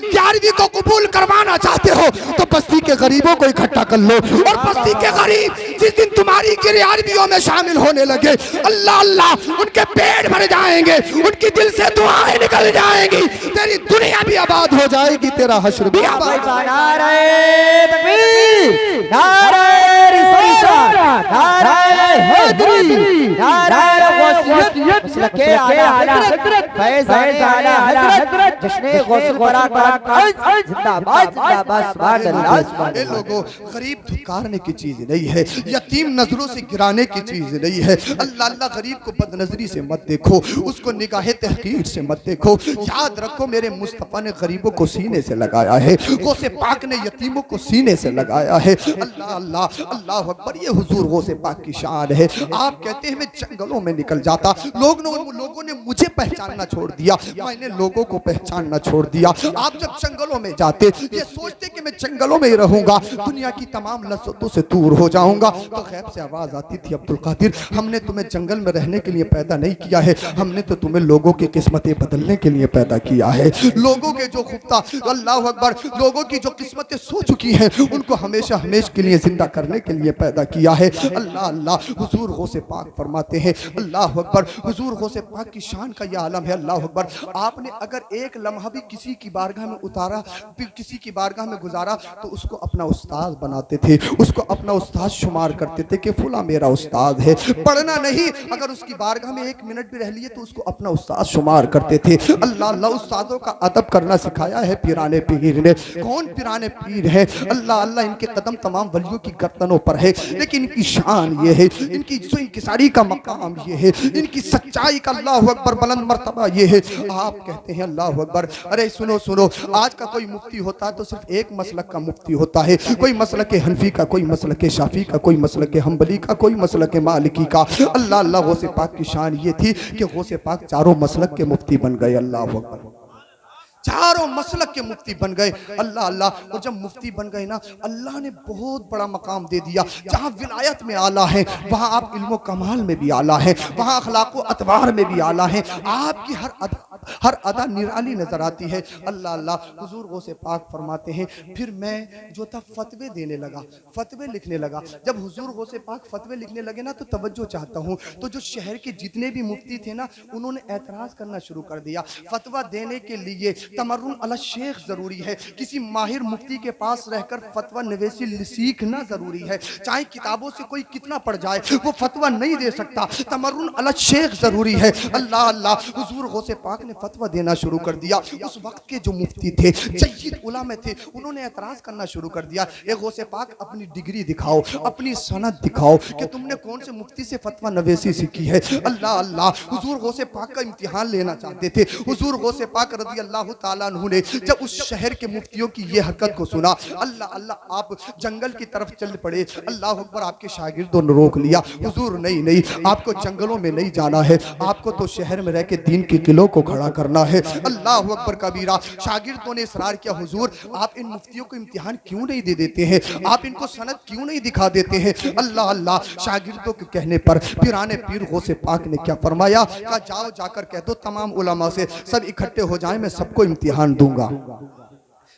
ग्यारहवीं को कबूल करवाना चाहते हो तो बस्ती के गरीबों को इकट्ठा कर लो, और बस्ती के गरीब जिस दिन तुम्हारी ग्यारहवीं में शामिल होने लगे, अल्लाह अल्लाह उनके पेट भर जाएंगे, उनकी दिल से दुआएं निकल जाएंगी, तेरी दुनिया भी आबाद हो जाएगी, तेरा हश्र भी आबाद। नारे तकबीर, नारे रिसालत, नारे हैदरी, नारे गौसियत, मसलके आला हजरत, फैज़ाने आला हजरत, जश्ने गौसुल बराकात जिंदाबाद जिंदाबाद, सुभान अल्लाह सुभान अल्लाह। लोगों, गरीब धुकारने की चीज नहीं है, यतीम नजरों से गिराने की चीज नहीं है। अल्लाह अल्लाह गरीब को बदनजरी से मत देखो, उसको निगाहे तहकीर से मत देखो। याद रखो मेरे मुस्तफा ने गरीबों को सीने से लगाया है, गौसे पाक ने यतीमों को सीने से लगाया है। अल्लाह अल्लाह अल्लाह अकबर, ये हुजूर गौसे पाक की शान है। आप कहते हैं मैं जंगलों में निकल जाता, लोगों ने मुझे पहचानना छोड़ दिया, मैंने लोगों को पहचानना छोड़ दिया। आप जब जंगलों में जाते ये सोचते कि मैं जंगलों में ही रहूंगा, दुनिया की तमाम लज्जतों से दूर हो जाऊंगा, तो गैब से आवाज आती थी, अब्दुल कादिर हमने तुम्हें जंगल में रहने के लिए पैदा नहीं किया है, हमने तो तुम्हें लोगों की किस्मतें बदलने के लिए पैदा किया है। लोगों के जो खुफ्ता, अल्लाह अकबर, लोगों की जो किस्मतें सो चुकी हैं उनको हमेशा हमेशा के लिए जिंदा करने के लिए पैदा किया है। अल्लाह अल्लाह, हुजूर गौसे पाक फरमाते हैं, अल्लाह अकबर, हुजूर गौसे पाक की शान का यह आलम है। अल्लाह अकबर, आपने अगर एक लम्हा भी किसी की बारगाह में उतारा, फिर किसी की बारगाह में गुजारा, तो उसको अपना उस्ताद बनाते थे, उसको अपना उस्ताद शुमार करते थे कि फुला मेरा उस्ताद है। पढ़ना नहीं, अगर उसकी बारगाह में एक मिनट भी रह लिए तो उसको अपना उस्ताद शुमार करते थे। अल्लाह अल्लाह, उस्तादों का अदब करना सिखाया है पिराने पीर ने। कौन पिराने पीर है? अल्लाह अल्लाह, इनके कदम तमाम वलियों की गर्दनों पर है, लेकिन इनकी शान ये है, इनकी इंकिसारी का मकाम ये है, इनकी सच्चाई का अल्लाह अकबर बुलंद मर्तबा ये है। आप कहते हैं अल्लाह अकबर, अरे सुनो सुनो, आज का कोई मुफ्ती होता है तो सिर्फ एक मसलक का मुफ्ती होता है, कोई मसलक हनफी का, कोई मसलक शाफी का, कोई मसलक हम्बली का, कोई मसलक मालिकी का। अल्लाह अल्लाह, गौसे पाक की शान ये थी कि गौसे पाक चारों मसलक के मुफ्ती बन गए। अल्लाह अकबर, चारों मसलक के मुफ्ती बन गए। अल्लाह अल्लाह, और जब मुफ्ती बन गए ना, अल्लाह ने बहुत बड़ा मकाम दे दिया। जहाँ विलायत में आला है वहाँ आप इल्मो कमाल में भी आला है, वहाँ अखलाक़ो अतवार में भी आला है। आपकी हर अदा निराली नजर आती है। अल्लाह अल्लाह, हुजूर गौसे पाक फरमाते हैं, फिर मैं जो था फतवे देने लगा, फतवे लिखने लगा। जब हुजूर गौसे पाक फतवे लिखने लगे ना, तो तवज्जो चाहता हूँ, तो जो शहर के जितने भी मुफ्ती थे ना, उन्होंने एतराज करना शुरू कर दिया। फतवा देने के लिए तमर्रुन अला शेख जरूरी है, किसी माहिर मुफ्ती के पास रहकर फतवा नवेसी सीखना जरूरी है। चाहे किताबों से कोई कितना पढ़ जाए, वो फतवा नहीं दे सकता, तमर्रुन अला शेख जरूरी है। अल्लाह अल्लाह, हुजूर गौसे पाक ने फतवा देना शुरू कर दिया। उस वक्त के जो मुफ्ती थे, जय्यद उलमा थे, उन्होंने एतराज करना शुरू कर दिया, ए गौसे पाक अपनी डिग्री दिखाओ, अपनी सनद दिखाओ कि तुमने कौन से मुफ्ती से फतवा नवेसी सीखी है। अल्लाह अल्लाह, हुजूर गौसे पाक का इम्तिहान लेना चाहते थे। हुजूर गौसे पाक रज़ी अल्लाह ताला अन्हु ने जब उस शहर के मुफ्तियों की ये हरकत को सुना, अल्लाह अल्लाह, आप जंगल की तरफ चल पड़े। अल्लाह अकबर, आपके शागिर्दों ने रोक लिया, हुजूर नहीं नहीं, आपको जंगलों में नहीं जाना है, आपको तो शहर में रह के दीन के किलों को खड़ा करना है। अल्लाह अकबर कबीरा। शागिर्दों ने इसरार किया, हुजूर आप इन मुफ्तियों को इम्तिहान क्यों नहीं दे देते हैं, आप इनको सनद क्यों नहीं दिखा देते हैं। अल्लाह अल्लाह, शागिर्दों के कहने पर पिराने पीर गौसे पाक ने क्या फरमाया, कहा जाओ जाकर कह दो तमाम उलमा से सब इकट्ठे हो जाएं, मैं सबको इम्तिहान दूंगा,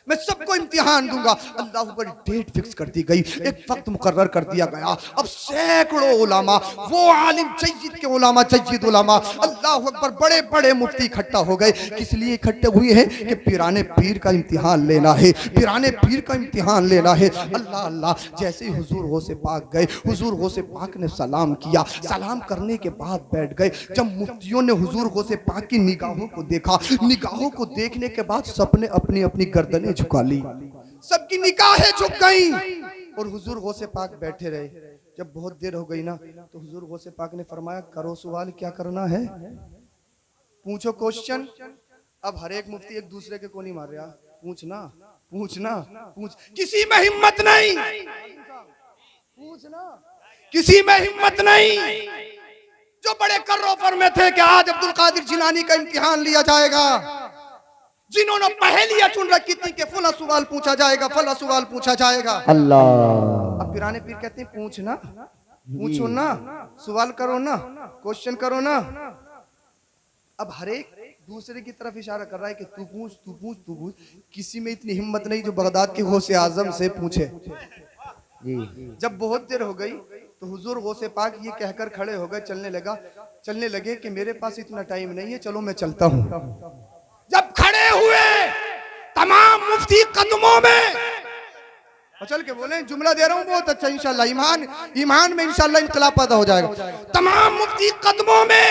मैं सबको इम्तिहान दूंगा। अल्लाह पर डेट फिक्स कर दी गई, एक वक्त मुकर्रर कर दिया गया। अब सैकड़ों उलमा, वो आलिम जय्यद के उलमा, जय्यद उलमा, अल्लाह अकबर, बड़े बड़े मुफ्ती इकट्ठा हो गए। किस लिए इकट्ठे हुए हैं कि पिराने पीर का इम्तिहान लेना है, पिराने पीर का इम्तिहान लेना है। अल्लाह अल्लाह, जैसे ही हुजूर गौसे पाक गए, हुजूर गौसे पाक ने सलाम किया, सलाम करने के बाद बैठ गए। जब मुफ्तियों ने हुजूर गौसे पाक की निगाहों को देखा, निगाहों को देखने के बाद सबने अपनी अपनी गर्दनें झुका ली, सबकी निगाहें झुक गई और हुजूर गौसे पाक बैठे रहे। जब बहुत देर हो गई ना, तो हुजूर गौसे पाक ने फरमाया, करो सवाल, क्या करना है, पूछो क्वेश्चन। अब हर एक मुफ्ती एक दूसरे के को नहीं मार रहा, पूछना पूछना पूछ, किसी में हिम्मत नहीं, पूछना किसी में हिम्मत नहीं। जो बड़े कर्रों में थे कि आज अब्दुल कादिर जिलानी का इम्तिहान लिया जाएगा, जिन्होंने पहेलियां चुन रखी थी कि फला सवाल पूछा जाएगा, फला सवाल पूछा जाएगा। अल्लाह। अब पिराने पीर कहते हैं पूछना, पूछो ना, सवाल करो ना, क्वेश्चन करो ना। अब हर एक दूसरे की तरफ इशारा कर रहा है कि तू पूछ, तू पूछ, तू पूछ। किसी में इतनी हिम्मत नहीं जो बगदाद के गौसे आजम से पूछे। जब बहुत देर हो गई तो हुजूर गौसे पाक ये कहकर खड़े हो गए, चलने लगे कि मेरे पास इतना टाइम नहीं है, चलो मैं चलता हूँ। जब खड़े हुए तमाम मुफ्ती कदमों में चल के बोले, जुमला दे रहा हूँ बहुत अच्छा, इंशाल्लाह ईमान में इंशाल्लाह इनकलाब पैदा हो जाएगा। तमाम मुफ्ती कदमों में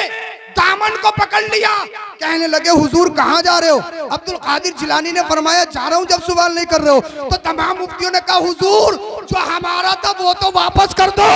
दामन को पकड़ लिया, कहने लगे हुजूर कहाँ जा रहे हो? अब्दुल कादिर जिलानी ने फरमाया जा रहा हूँ, जब सवाल नहीं कर रहे हो। तो तमाम मुफ्तियों ने कहा हुजूर जो हमारा था वो तो वापस कर दो।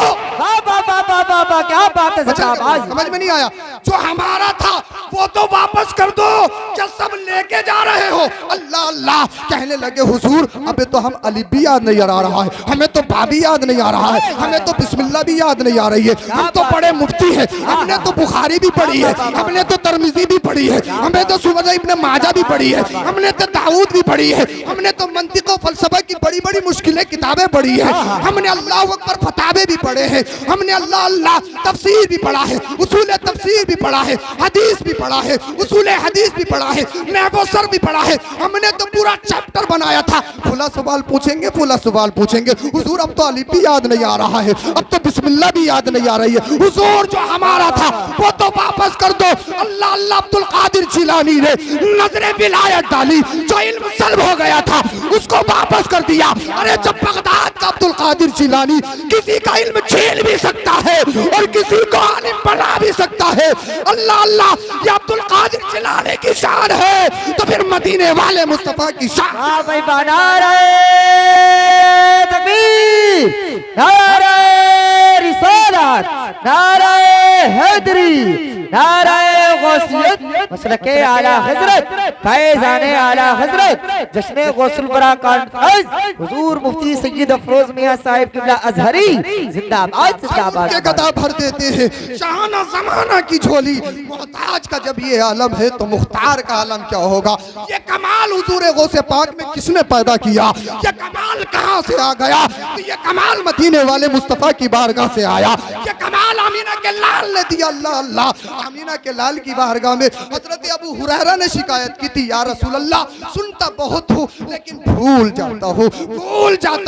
क्या बात है, समझ में नहीं आया? जो हमारा था वो तो वापस कर दो, क्या सब लेके जा रहे हो? अल्लाह अल्लाह कहने लगे हुजूर अबे तो हम अली भी याद नहीं आ रहा है, हमें तो बाबी याद नहीं आ रहा है, हमें तो बिस्मिल्लाह भी याद नहीं आ रही है। हम तो बड़े मुफ्ती हैं, हमने तो बुखारी भी पढ़ी है, हमने तो तरमिजी भी पढ़ी है, हमें तो सुनन इब्न माजा भी पढ़ी है, हमने तो दाऊद भी पढ़ी है, हमने तो मंतिक और फलसफा की बड़ी बड़ी मुश्किलें किताबें पढ़ी है, हमने अल्लाह अकबर फतावे भी पढ़े हैं, हमने अल्लाह अल्लाह तफसीर भी पढ़ा है, उसूल तफसीर भी पढ़ा है, हदीस भी पढ़ा है, उसूल हदीस भी पढ़ा है, नहवसर भी पढ़ा है, हमने तो पूरा चैप्टर बनाया था। फुला सवाल पूछेंगे, फुला सवाल पूछेंगे। हुजूर अब तो अली भी याद नहीं आ रहा है, अब तो बिस्मिल्लाह भी याद नहीं आ रही है। हुजूर जो हमारा था वो तो वापस कर दो। अल्लाह अल्लाह अब्दुल कादिर जिलानी ने नजरे विलायत डाली, जो इल्म सल्ब हो गया था उसको वापस कर दिया। अरे जब बगदाद का अब्दुल कादिर जिलानी किसी का इल्म छीन भी सकता है और किसी को आलिम बना भी सकता है, अल्लाह अल्लाह ये अब्दुल कादिर जिलानी की शान है, तो फिर मदीने वाले मुस्तफा की शान। हाँ भाई, नारे तकबीर, नारे रिसालत, नारे हैदरी, नारे गौसियत, मसलके आला हजरत, फैज़ाने आला हजरत, जश्न गौसुल बरा कॉन्फ्रेंस, हुजूर मुफ्ती सैयद अफरोज मियां साहिब किबला अजहरी जिंदाबाद जिंदाबाद। के गदा भर देते हैं शाहाना ज़माना की झोली। मोहताज का जब ये आलम है तो मुख्तार का आलम क्या होगा? ये कमाल हुजूर गौसे पाक में किसने पैदा किया? ये कमाल कहाँ से आ गया? तो ये कमाल मदीने वाले मुस्तफा की बारगाह से आया। ये कमाल आमीना के लाल ने दिया। अल्लाह अल्लाह आमीना के लाल की बारगाह में हजरत अबू हुरैरा ने शिकायत की थी, या रसूल अल्लाह सुनता बहुत हूँ लेकिन भूल जाता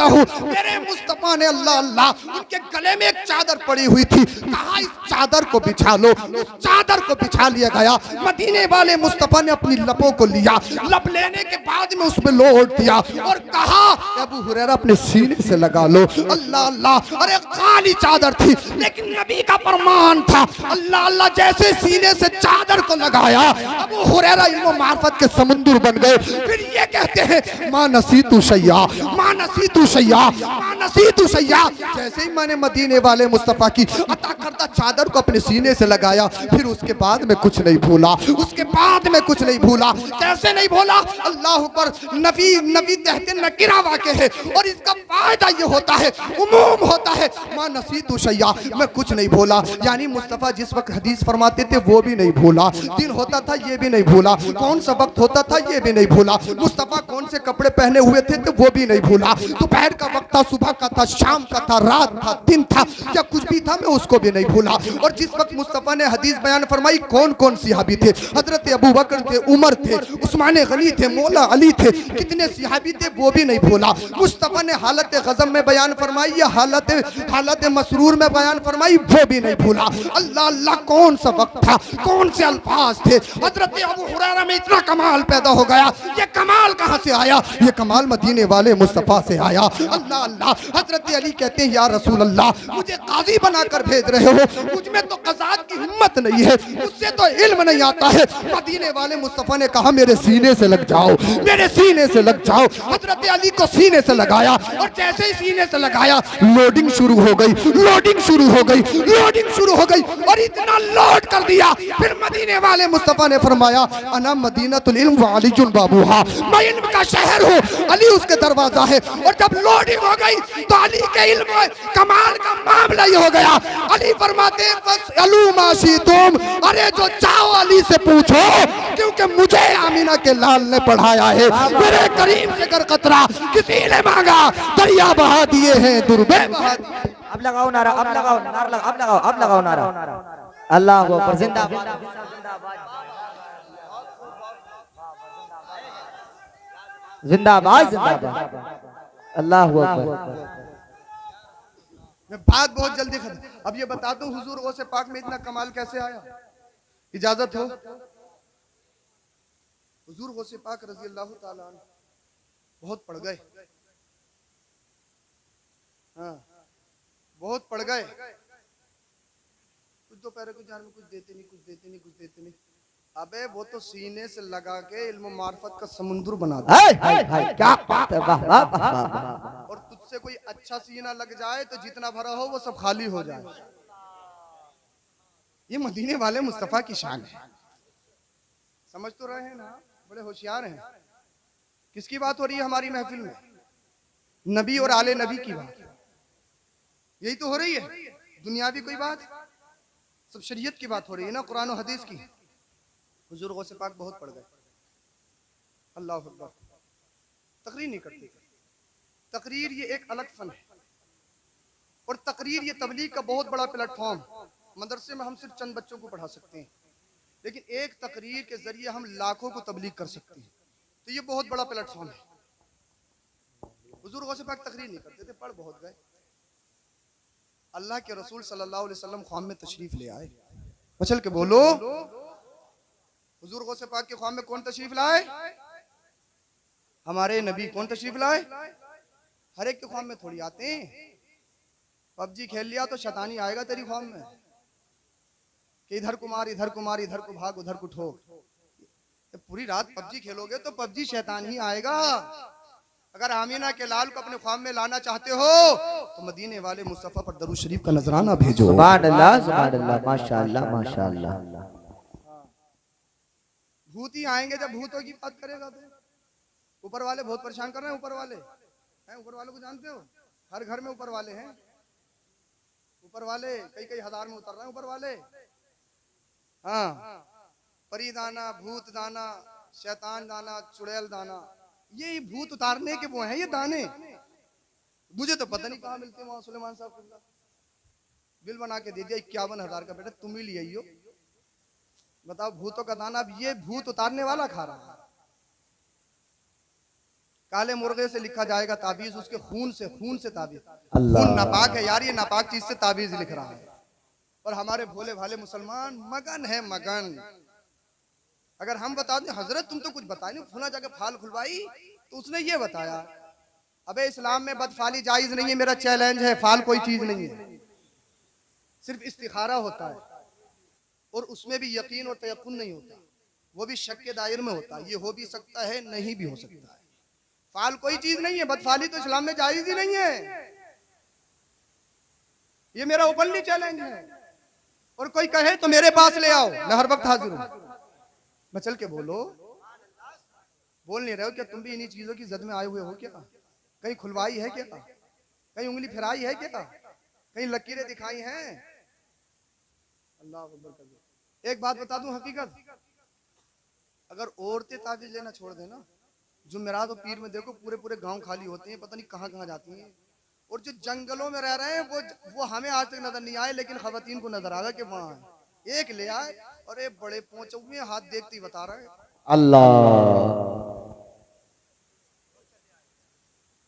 हूँ। मेरे मुस्तफा ने अल्लाह अल्लाह उनके गले में एक चादर पड़ी हुई थी, कहा इस चादर को बिछा लो। उस चादर को बिछा लिया गया। मदीने वाले मुस्तफा ने अपनी लपों को लिया, लप लेने के बाद में उसमें लोट दिया और कहा अबू हुरैरा अपने सीने से लगा लो। अल्लाह अल्लाह, अरे काली चादर थी लेकिन नबी का फरमान था। अल्लाह अल्लाह जैसे सीने से चादर को लगाया अबू हुरैरा इल्म मार्फत के समुंदर बन गए। फिर ये कहते हैं मां नसीतु शैया, मां नसीतु शैया, मां नसीतु शैया। जैसे ही मैंने मदीने वाले मुस्तफा की अता करदा चादर को अपने सीने से लगाया, फिर उसके बाद में कुछ नहीं भूला, उसके बाद में कुछ नहीं भूला। कैसे नहीं भूला? अल्लाह पर नबी कहते नकीरा वाक़े है और इसका फायदा ये होता है, उमूम होता है। मां नसीतु शैया, मैं कुछ नहीं भूला, यानी मुस्तफा जिस वक्त हदीस फरमाते थे वो भी नहीं भूला, दिन होता था ये भी नहीं भूला, कौन सा वक्त होता था ये भी नहीं भूला, मुस्तफा कौन से कपड़े पहने हुए थे तो वो भी नहीं भूला, दोपहर का वक्त था, सुबह का था, शाम का था, रात था, दिन था, या कुछ भी था मैं उसको भी नहीं भूला। और जिस वक्त मुस्तफा ने हदीस बयान फरमाई कौन कौन सिहाबी थे, हजरत अबू बकर थे, उमर थे, उस्मान गनी थे, मौला अली थे, कितने सिहाबी थे वो भी नहीं भूला। मुस्तफा ने हालत गज़ब में बयान फरमाई या हालत मसरूर में बयान फरमाई वो भी नहीं भूला। अल्लाह अल्लाह कौन सा वक्त था, कौन से अल्फाज थे। हजरत अबू हुरैरा में इतना कमाल पैदा हो गया। ये कमाल कहाँ से आया? ये कमाल मदीने वाले मुस्तफा से आया। अल्लाह अल्लाह, हजरत अली कहते हैं या रसूल अल्लाह मुझे काजी बनाकर भेज रहे हो, मुझ में तो क़ज़ात की हिम्मत नहीं है, मुझसे तो इल्म नहीं आता है। मदीने वाले मुस्तफा ने कहा मेरे सीने से लग जाओ, मेरे सीने से लग जाओ। हजरत अली को सीने से लगाया और जैसे ही सीने से लगाया लोडिंग शुरू हो गई, लोडिंग शुरू हो गई, लोडिंग शुरू हो गई और इतना लोड कर दिया। फिर मदीने वाले मुस्तफा ने फरमाया अना मदीनतुल इल्म व अलीजुन बाबूहा, मैं इल्म का शहर हूँ, अली उसके दरवाजा है। और जब लोडिंग हो गई तो अली के इल्म कमाल का मामला ही हो गया। अली फरमाते हैं बस अलू माशी तुम, अरे जो चाहो अली से पूछो, क्योंकि मुझे आमीना के लाल ने पढ़ाया है। मेरे करीम से कर कतरा किसी ने मांगा, दरिया बहा दिए हैं दुर्बे बहा दिए। अब लगाओ नारा, अब लगाओ नारा, अब लगाओ नारा। अल्लाह अकबर, जिंदाबाद जिंदाबाद जिंदाबाद। अल्लाह अकबर। मैं बात बहुत जल्दी खत्म। अब ये बता दूं हुजूर गौसे पाक में इतना कमाल कैसे आया? इजाजत हो? हुजूर गौसे पाक रजी अल्लाह ताला अन्हु बहुत पड़ गए, हाँ बहुत पड़ गए। कुछ दोपहर को जान में कुछ देते नहीं, कुछ देते नहीं, कुछ देते नहीं। अबे वो तो सीने से लगा के इल्म मार्फत का समुंदर बना दे। क्या बात है, वाह वाह वाह। और तुझसे कोई अच्छा सीना लग जाए तो जितना भरा हो वो सब खाली हो जाए। ये मदीने वाले मुस्तफा की शान है। समझ तो रहे हैं ना, बड़े होशियार हैं। किसकी बात हो रही है हमारी महफिल में? नबी और आले नबी की बात, यही तो हो रही है। दुनियावी कोई बात, सब शरीयत की बात हो रही है ना, कुरान और हदीस की। हुजूर गौसे पाक बहुत पड़ गए। अल्लाह अकबर। तकरीर नहीं करते। तकरीर ये एक अलग फन है, और तकरीर ये तबलीग का बहुत बड़ा प्लेटफॉर्म। मदरसे में हम सिर्फ चंद बच्चों को पढ़ा सकते हैं, लेकिन एक तकरीर के जरिए हम लाखों को तबलीग कर सकते हैं। तो ये बहुत बड़ा प्लेटफॉर्म है। हुजूर गौसे पाक तकरीर नहीं करते थे, पढ़ बहुत गए। अल्लाह के रसूल सल्लल्लाहु अलैहि वसल्लम ख्वाम में तशरीफ ले आए। मचल के बोलो, हुजूर गौसे पाक के ख्वाम में कौन तशरीफ लाए? हमारे नबी। कौन तशरीफ लाए? हर एक के ख्वाम में थोड़ी आते हैं। पबजी खेल लिया तो शैतानी आएगा तेरी ख्वाम में कि इधर कुमार, इधर कुमार, इधर को भाग, उधर को ठोक। पूरी रात पबजी खेलोगे तो पबजी शैतान ही आएगा। अगर आमीना के लाल को अपने ख्वाम में लाना चाहते हो तो मदीने वाले मुस्तफा पर दरूद शरीफ का नजराना भेजो। सुभान अल्लाह, सुभान अल्लाह, माशाअल्लाह माशाअल्लाह। भूत ही आएंगे जब भूतों की बात करेगा तो। ऊपर वाले बहुत परेशान कर रहे हैं। ऊपर वाले हैं, ऊपर वालों को जानते हो? हर घर में ऊपर वाले हैं। ऊपर वाले कई कई हजार में उतर रहे हैं ऊपर वाले। हाँ, परी दाना, भूत दाना, शैतान दाना, चुड़ैल दाना, ये भूत उतारने के वो हैं ये दाने। मुझे तो पता नहीं कहाँ मिलते वहां। सुलेमान साहब बिल बना के दे दिया 51,000 का। बेटा तुम ही लिए हो, बताओ भूतों का दाना। अब ये भूत उतारने वाला खा रहा है। काले मुर्गे से लिखा जाएगा ताबीज, उसके खून से ताबीज। खून नापाक है यार, ये नापाक चीज से ताबीज लिख रहा है। और हमारे भोले भाले मुसलमान मगन है, मगन। अगर हम बता दें हजरत तुम तो कुछ बताए नहीं, खुला जाके फाल खुलवाई, तो उसने ये बताया अबे इस्लाम में बदफाली जायज नहीं है। मेरा चैलेंज है, फाल कोई चीज नहीं है, सिर्फ इस्तिखारा होता है। और उसमें भी यकीन और तयक्कुन नहीं होता, वो भी शक के दायरे में होता है। ये हो भी सकता है, नहीं भी हो सकता है। फाल कोई चीज नहीं है, बदफाली तो इस्लाम में जायज ही नहीं है। ये मेरा ओपनली चैलेंज है। और कोई कहे तो मेरे पास ले आओ, मैं हर वक्त हाजिर हूं। मैं चल के बोलो, बोल नहीं रहे हो क्या? तुम भी इन्हीं चीजों की जद में आए हुए हो क्या? कहीं खुलवाई है क्या? कहीं उंगली फिराई है क्या? कहीं लकीरें दिखाई हैं? अल्लाह अकबर कबीर। एक बात बता दूं हकीकत, अगर औरतें ताबीज लेना छोड़ देना, जुमेरात और पीर में देखो पूरे पूरे गांव खाली होते हैं, पता नहीं कहां कहां जाती हैं। और जो जंगलों में रह रहे हैं वो हमें आज तक नजर नहीं आए, लेकिन खवातीन को नजर आ गया कि वहां एक ले आए और एक बड़े पहुंचे हुए हाथ देखते ही बता रहे हैं। अल्लाह,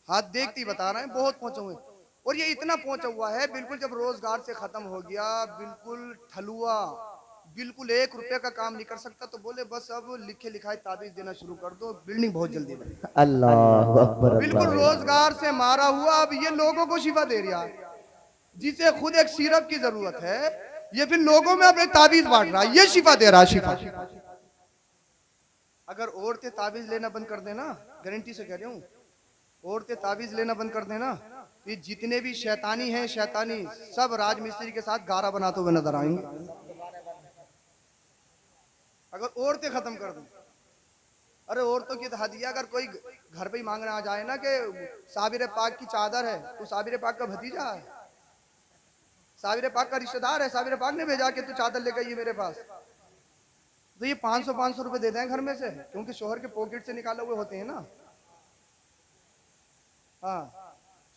हाथ देखते ही बता रहे हैं, बहुत पहुंचे हुए। और ये इतना पहुंचा हुआ है, बिल्कुल जब रोजगार से खत्म हो गया, बिल्कुल ठलुआ, बिल्कुल 1 रुपए का काम नहीं कर सकता, तो बोले बस अब लिखे लिखाए ताबीज देना शुरू कर दो, बिल्डिंग बहुत जल्दी बने। अल्लाह अकबर। बिल्कुल रोजगार से मारा हुआ, अब ये लोगों को शिफा दे रहा है, जिसे खुद एक सिरप की जरूरत है, ये फिर लोगों में अब एक ताबीज बांट रहा है, ये शिफा दे रहा है, शिफा। अगर औरतें ताबीज लेना बंद कर देना, गारंटी से कह रही हूँ, औरतें ताबीज लेना बंद कर देना, ये जितने भी शैतानी हैं, शैतानी सब राजमिस्त्री के साथ गारा बनाते हुए नजर आएंगे। अगर औरतें खत्म कर दूं, अरे औरतों की तो हदिया अगर कोई घर पे ही मांगने आ जाए ना कि साबिर पाक की चादर है, तो साबिर पाक का भतीजा है, साबिर पाक का रिश्तेदार है, साबिर पाक ने भेजा कि तू चादर लेकर आइए मेरे पास, तो ये 500 रुपए दे दें घर में से, क्योंकि शोहर के पॉकेट से निकाले हुए होते हैं ना। हाँ,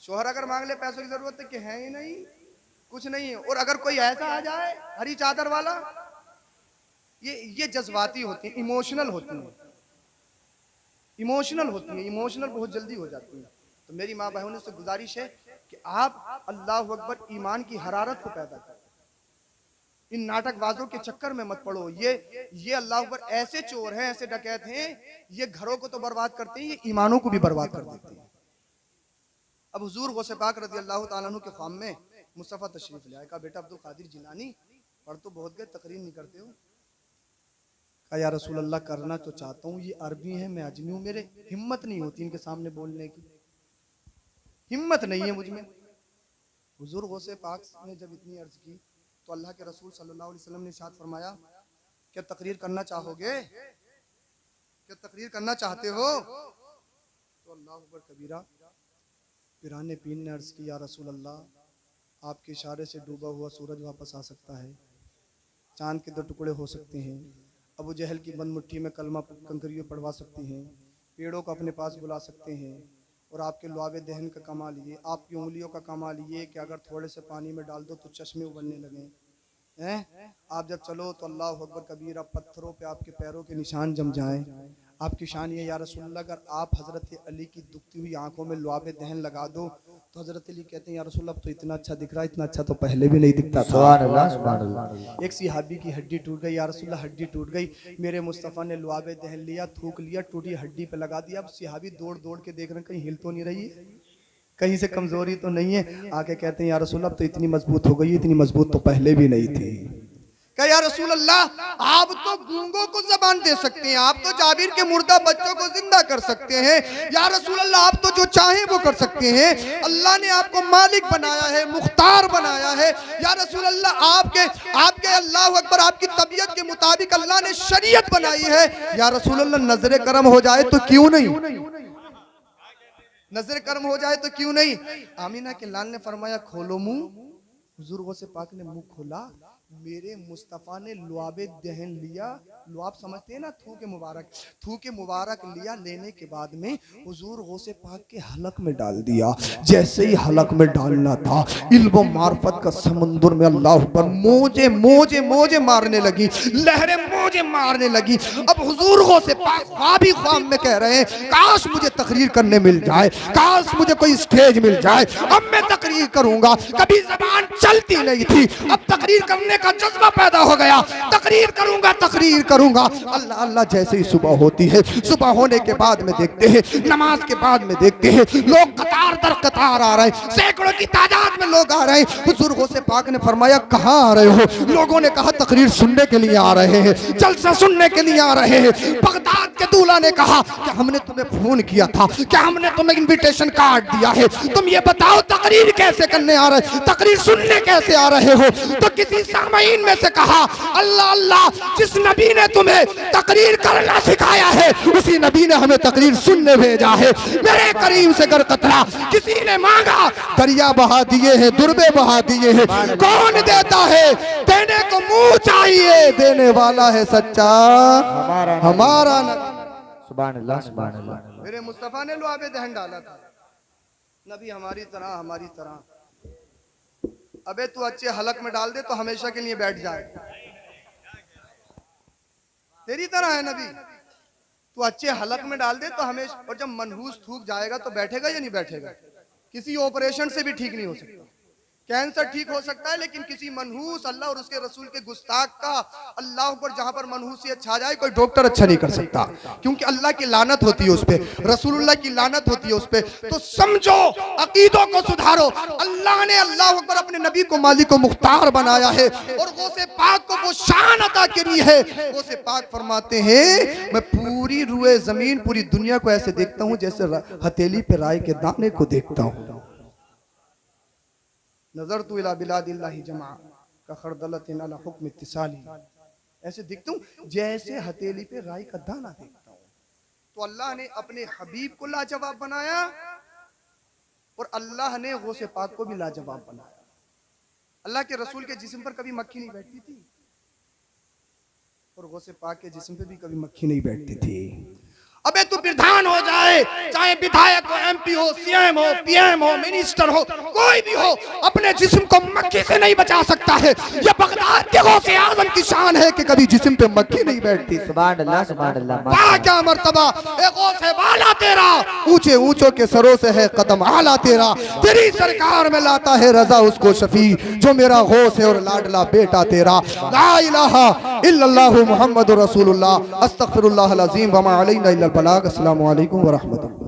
शोहर अगर मांग ले पैसों की जरूरत है कि है ही नहीं, कुछ नहीं है। और अगर कोई ऐसा आ जाए हरी चादर वाला, ये जज्बाती होती है, इमोशनल होती है, इमोशनल होती है, इमोशनल बहुत जल्दी हो जाती है। तो मेरी माँ बहनों से गुजारिश है कि आप अल्लाह अकबर ईमान की हरारत को पैदा करें, इन नाटकबाजों के चक्कर में मत पड़ो। ये अल्लाह अकबर ऐसे चोर हैं, ऐसे डकैत हैं, ये घरों को तो बर्बाद करते हैं, ये ईमानों को भी बर्बाद कर देते हैं। अब हुजूर गौसे पाक रज़ी अल्लाह तआला अन्हु के ख्वाब में मुस्तफ़ा तशरीफ ले आए, कहा बेटा अब्दुल कादिर जिलानी पढ़ तो बहुत गए, तकरीर नहीं करते हो। कहा या रसूल अल्लाह करना तो चाहता हूँ, ये अरबी है मैं अजमी हूँ, मेरे हिम्मत नहीं होती इनके सामने बोलने की, हिम्मत नहीं है मुझ में। हुजूर गौसे पाक ने जब इतनी अर्ज की तो अल्लाह के रसूल सल्लल्लाहु अलैहि वसल्लम ने इरशाद फरमाया, क्या तकरीर करना चाहोगे, क्या तकरीर करना चाहते हो? तो अल्लाह अकबर कबीरा पिराने पीन ने अर्ज की, या रसूल अल्लाह आपके इशारे से डूबा हुआ सूरज वापस आ सकता है, चांद के 2 टुकड़े हो सकते हैं, अबू जहल की बंद मुट्ठी में कलमा कंकरियों पढ़वा सकती हैं, पेड़ों को अपने पास बुला सकते हैं, और आपके लुआबे दहन का कमाल ये, आपकी उंगलियों का कमाल ये कि अगर थोड़े से पानी में डाल दो तो चश्मे उबलने लगे हैं। आप जब चलो तो अल्लाह अकबर कबीरा पत्थरों पे आपके पैरों के निशान जम जाएं। आपकी शान ये या रसूलल्लाह, अगर आप हज़रत अली की दुखती हुई आंखों में लुआबे दहन लगा दो तो हज़रत अली कहते हैं या रसूलल्लाह अब तो इतना अच्छा दिख रहा है, इतना अच्छा तो पहले भी नहीं दिखता था। सुभान अल्लाह, सुभान अल्लाह। एक सहाबी की हड्डी टूट गई, या रसूलल्लाह हड्डी टूट गई, मेरे मुस्तफ़ा ने लुआबे दहन लिया, थूक लिया, टूटी हड्डी पे लगा दिया। अब सहाबी दौड़ दौड़ के देख रहे हैं कहीं हिल तो नहीं रही है, कहीं से कमजोरी तो नहीं है। आके कहते हैं या रसूलल्लाह अब तो इतनी मजबूत हो गई, इतनी मजबूत तो पहले भी नहीं थी। क्या या रसूल अल्लाह, आप तो गूंगों को जबान दे सकते हैं, आप तो जाबिर के मुर्दा बच्चों को जिंदा कर सकते हैं, या रसूल अल्लाह आप तो जो चाहे वो कर सकते हैं। अल्लाह ने आपको मालिक बनाया है, मुख्तार बनाया है। या रसूल अल्लाह आपके अल्लाह अकबर आपकी तबीयत के मुताबिक अल्लाह ने शरीयत बनाई है। या रसूल अल्लाह नजर करम हो जाए तो क्यों नहीं, नजर कर्म हो जाए तो क्यों नहीं। आमीना के लाल ने फरमाया खोलो मुंह, हुजूर गौसे पाक ने मुंह खोला, मेरे मुस्तफ़ा ने लुआबे दहन लिया, लुआब समझते हैं ना, थू के मुबारक लिया, लेने के बाद में हुजूर गौसे पाक के हलक में डाल दिया। जैसे ही हलक में डालना था, इल्म मार्फत का समंदर में अल्लाह पर मोजे मोजे मोजे मारने लगी, लहरें मोजे मारने लगी। अब हुजूर गौसे पाक ख्वाबी ख्वाब में कह रहे हैं काश मुझे तकरीर करने मिल जाए, काश मुझे कोई स्टेज मिल जाए, अब मैं तकरीर करूंगा। कभी जबान चलती नहीं थी, अब तकरीर करने का जज्बा पैदा हो गया, तकरीर करूंगा, तकरीर करूंगा। अल्लाह अल्लाह जैसे ही सुबह होती है, सुबह होने के बाद में देखते हैं, नमाज के बाद में देखते हैं, लोग कतार दर कतार आ रहे हैं, सैकड़ों की तादाद में लोग आ रहे हैं। हुजूर गौसे पाक ने फरमाया कहाँ आ रहे हो? लोगों ने कहा तकरीर सुनने के लिए आ रहे हैं, जलसा सुनने के लिए आ रहे हैं। बगदाद के दूल्हा ने कहा कि हमने तुम्हें फोन किया था, क्या हमने तुम्हें इन्विटेशन कार्ड दिया है, तुम ये बताओ तकरीर कैसे करने आ रहे, तकरीर सुनने कैसे आ रहे हो? तो किसी सामईन में से कहा अल्लाह अल्लाह, जिस नबी ने तुम्हें तकरीर करना सिखाया है उसी नबी ने हमें तकरीर सुनने भेजा है। मेरे करीम से कर कतरा किसी ने मांगा, दरिया बहा दिए हैं, दुर्बे बहा दिए हैं। कौन देता है? देने को मुंह चाहिए, देने वाला है सच्चा हमारा नबी। सुभान अल्लाह, सुभान अल्लाह। मेरे मुस्तफा ने लुआबे दहन डाला था, नबी हमारी तरह। अबे तू अच्छे हलक में डाल दे तो हमेशा के लिए बैठ जाए, तेरी तरह है नबी। तू अच्छे हलक में डाल दे तो हमेशा, और जब मनहूस थूक जाएगा तो बैठेगा या नहीं बैठेगा? किसी ऑपरेशन से भी ठीक नहीं हो सकता। कैंसर ठीक हो सकता है, लेकिन किसी मनहूस अल्लाह और उसके रसूल के गुस्ताख का, अल्लाह पर जहां पर मनहूसियत छा जाए कोई डॉक्टर अच्छा नहीं कर सकता, क्योंकि अल्लाह की लानत होती है उस पे, रसूलुल्लाह की लानत होती है उस पे। तो समझो, अकीदों को सुधारो। अल्लाह ने अल्लाह पर अपने नबी को मालिक को मुख्तार बनाया है और गौसे पाक को वो शान अता करी है। गौसे पाक फरमाते हैं मैं पूरी रुए जमीन, पूरी दुनिया को ऐसे देखता हूँ जैसे हथेली पे राय के दाने को देखता हूँ। नजर तो इला बिलादिल्लाहि जमा का खरदलतिन अला हुक्म इत्तिसाली। ऐसे दिखता हूँ जैसे हथेली पे राई का दाना देखता हूँ। तो अल्लाह ने अपने हबीब को लाजवाब बनाया और अल्लाह ने गौसे पाक को भी लाजवाब बनाया। अल्लाह के रसूल के जिस्म पर कभी मक्खी नहीं बैठती थी और गौसे पाक के जिस्म पे भी कभी मक्खी नहीं बैठती थी। अबे तू प्रधान हो जाए, चाहे विधायक हो, एमपी हो, सीएम हो, पीएम हो, मिनिस्टर हो, कोई भी हो, अपने जिस्म को मक्खी से नहीं बचा सकता है। ये बगदाद के गौसे आजम की शान है कि कभी जिस्म पे मक्खी नहीं बैठती। सुभान अल्लाह, सुभान अल्लाह। वाह क्या मर्तबा, एक गौसे वाला तेरा, ऊंचे ऊंचों के सरों से है कदम आला तेरा। तेरी सरकार में लाता है रजा उसको शफी, जो मेरा गौस है और लाडला बेटा तेरा। ला इलाहा इल्लल्लाहु मुहम्मदुर रसूलुल्लाह, अस्तगफिरुल्लाह अल अज़ीम व मा अलैना इल्लल बलाग। अस्सलामु अलैकुम व रहमतुल्लाह।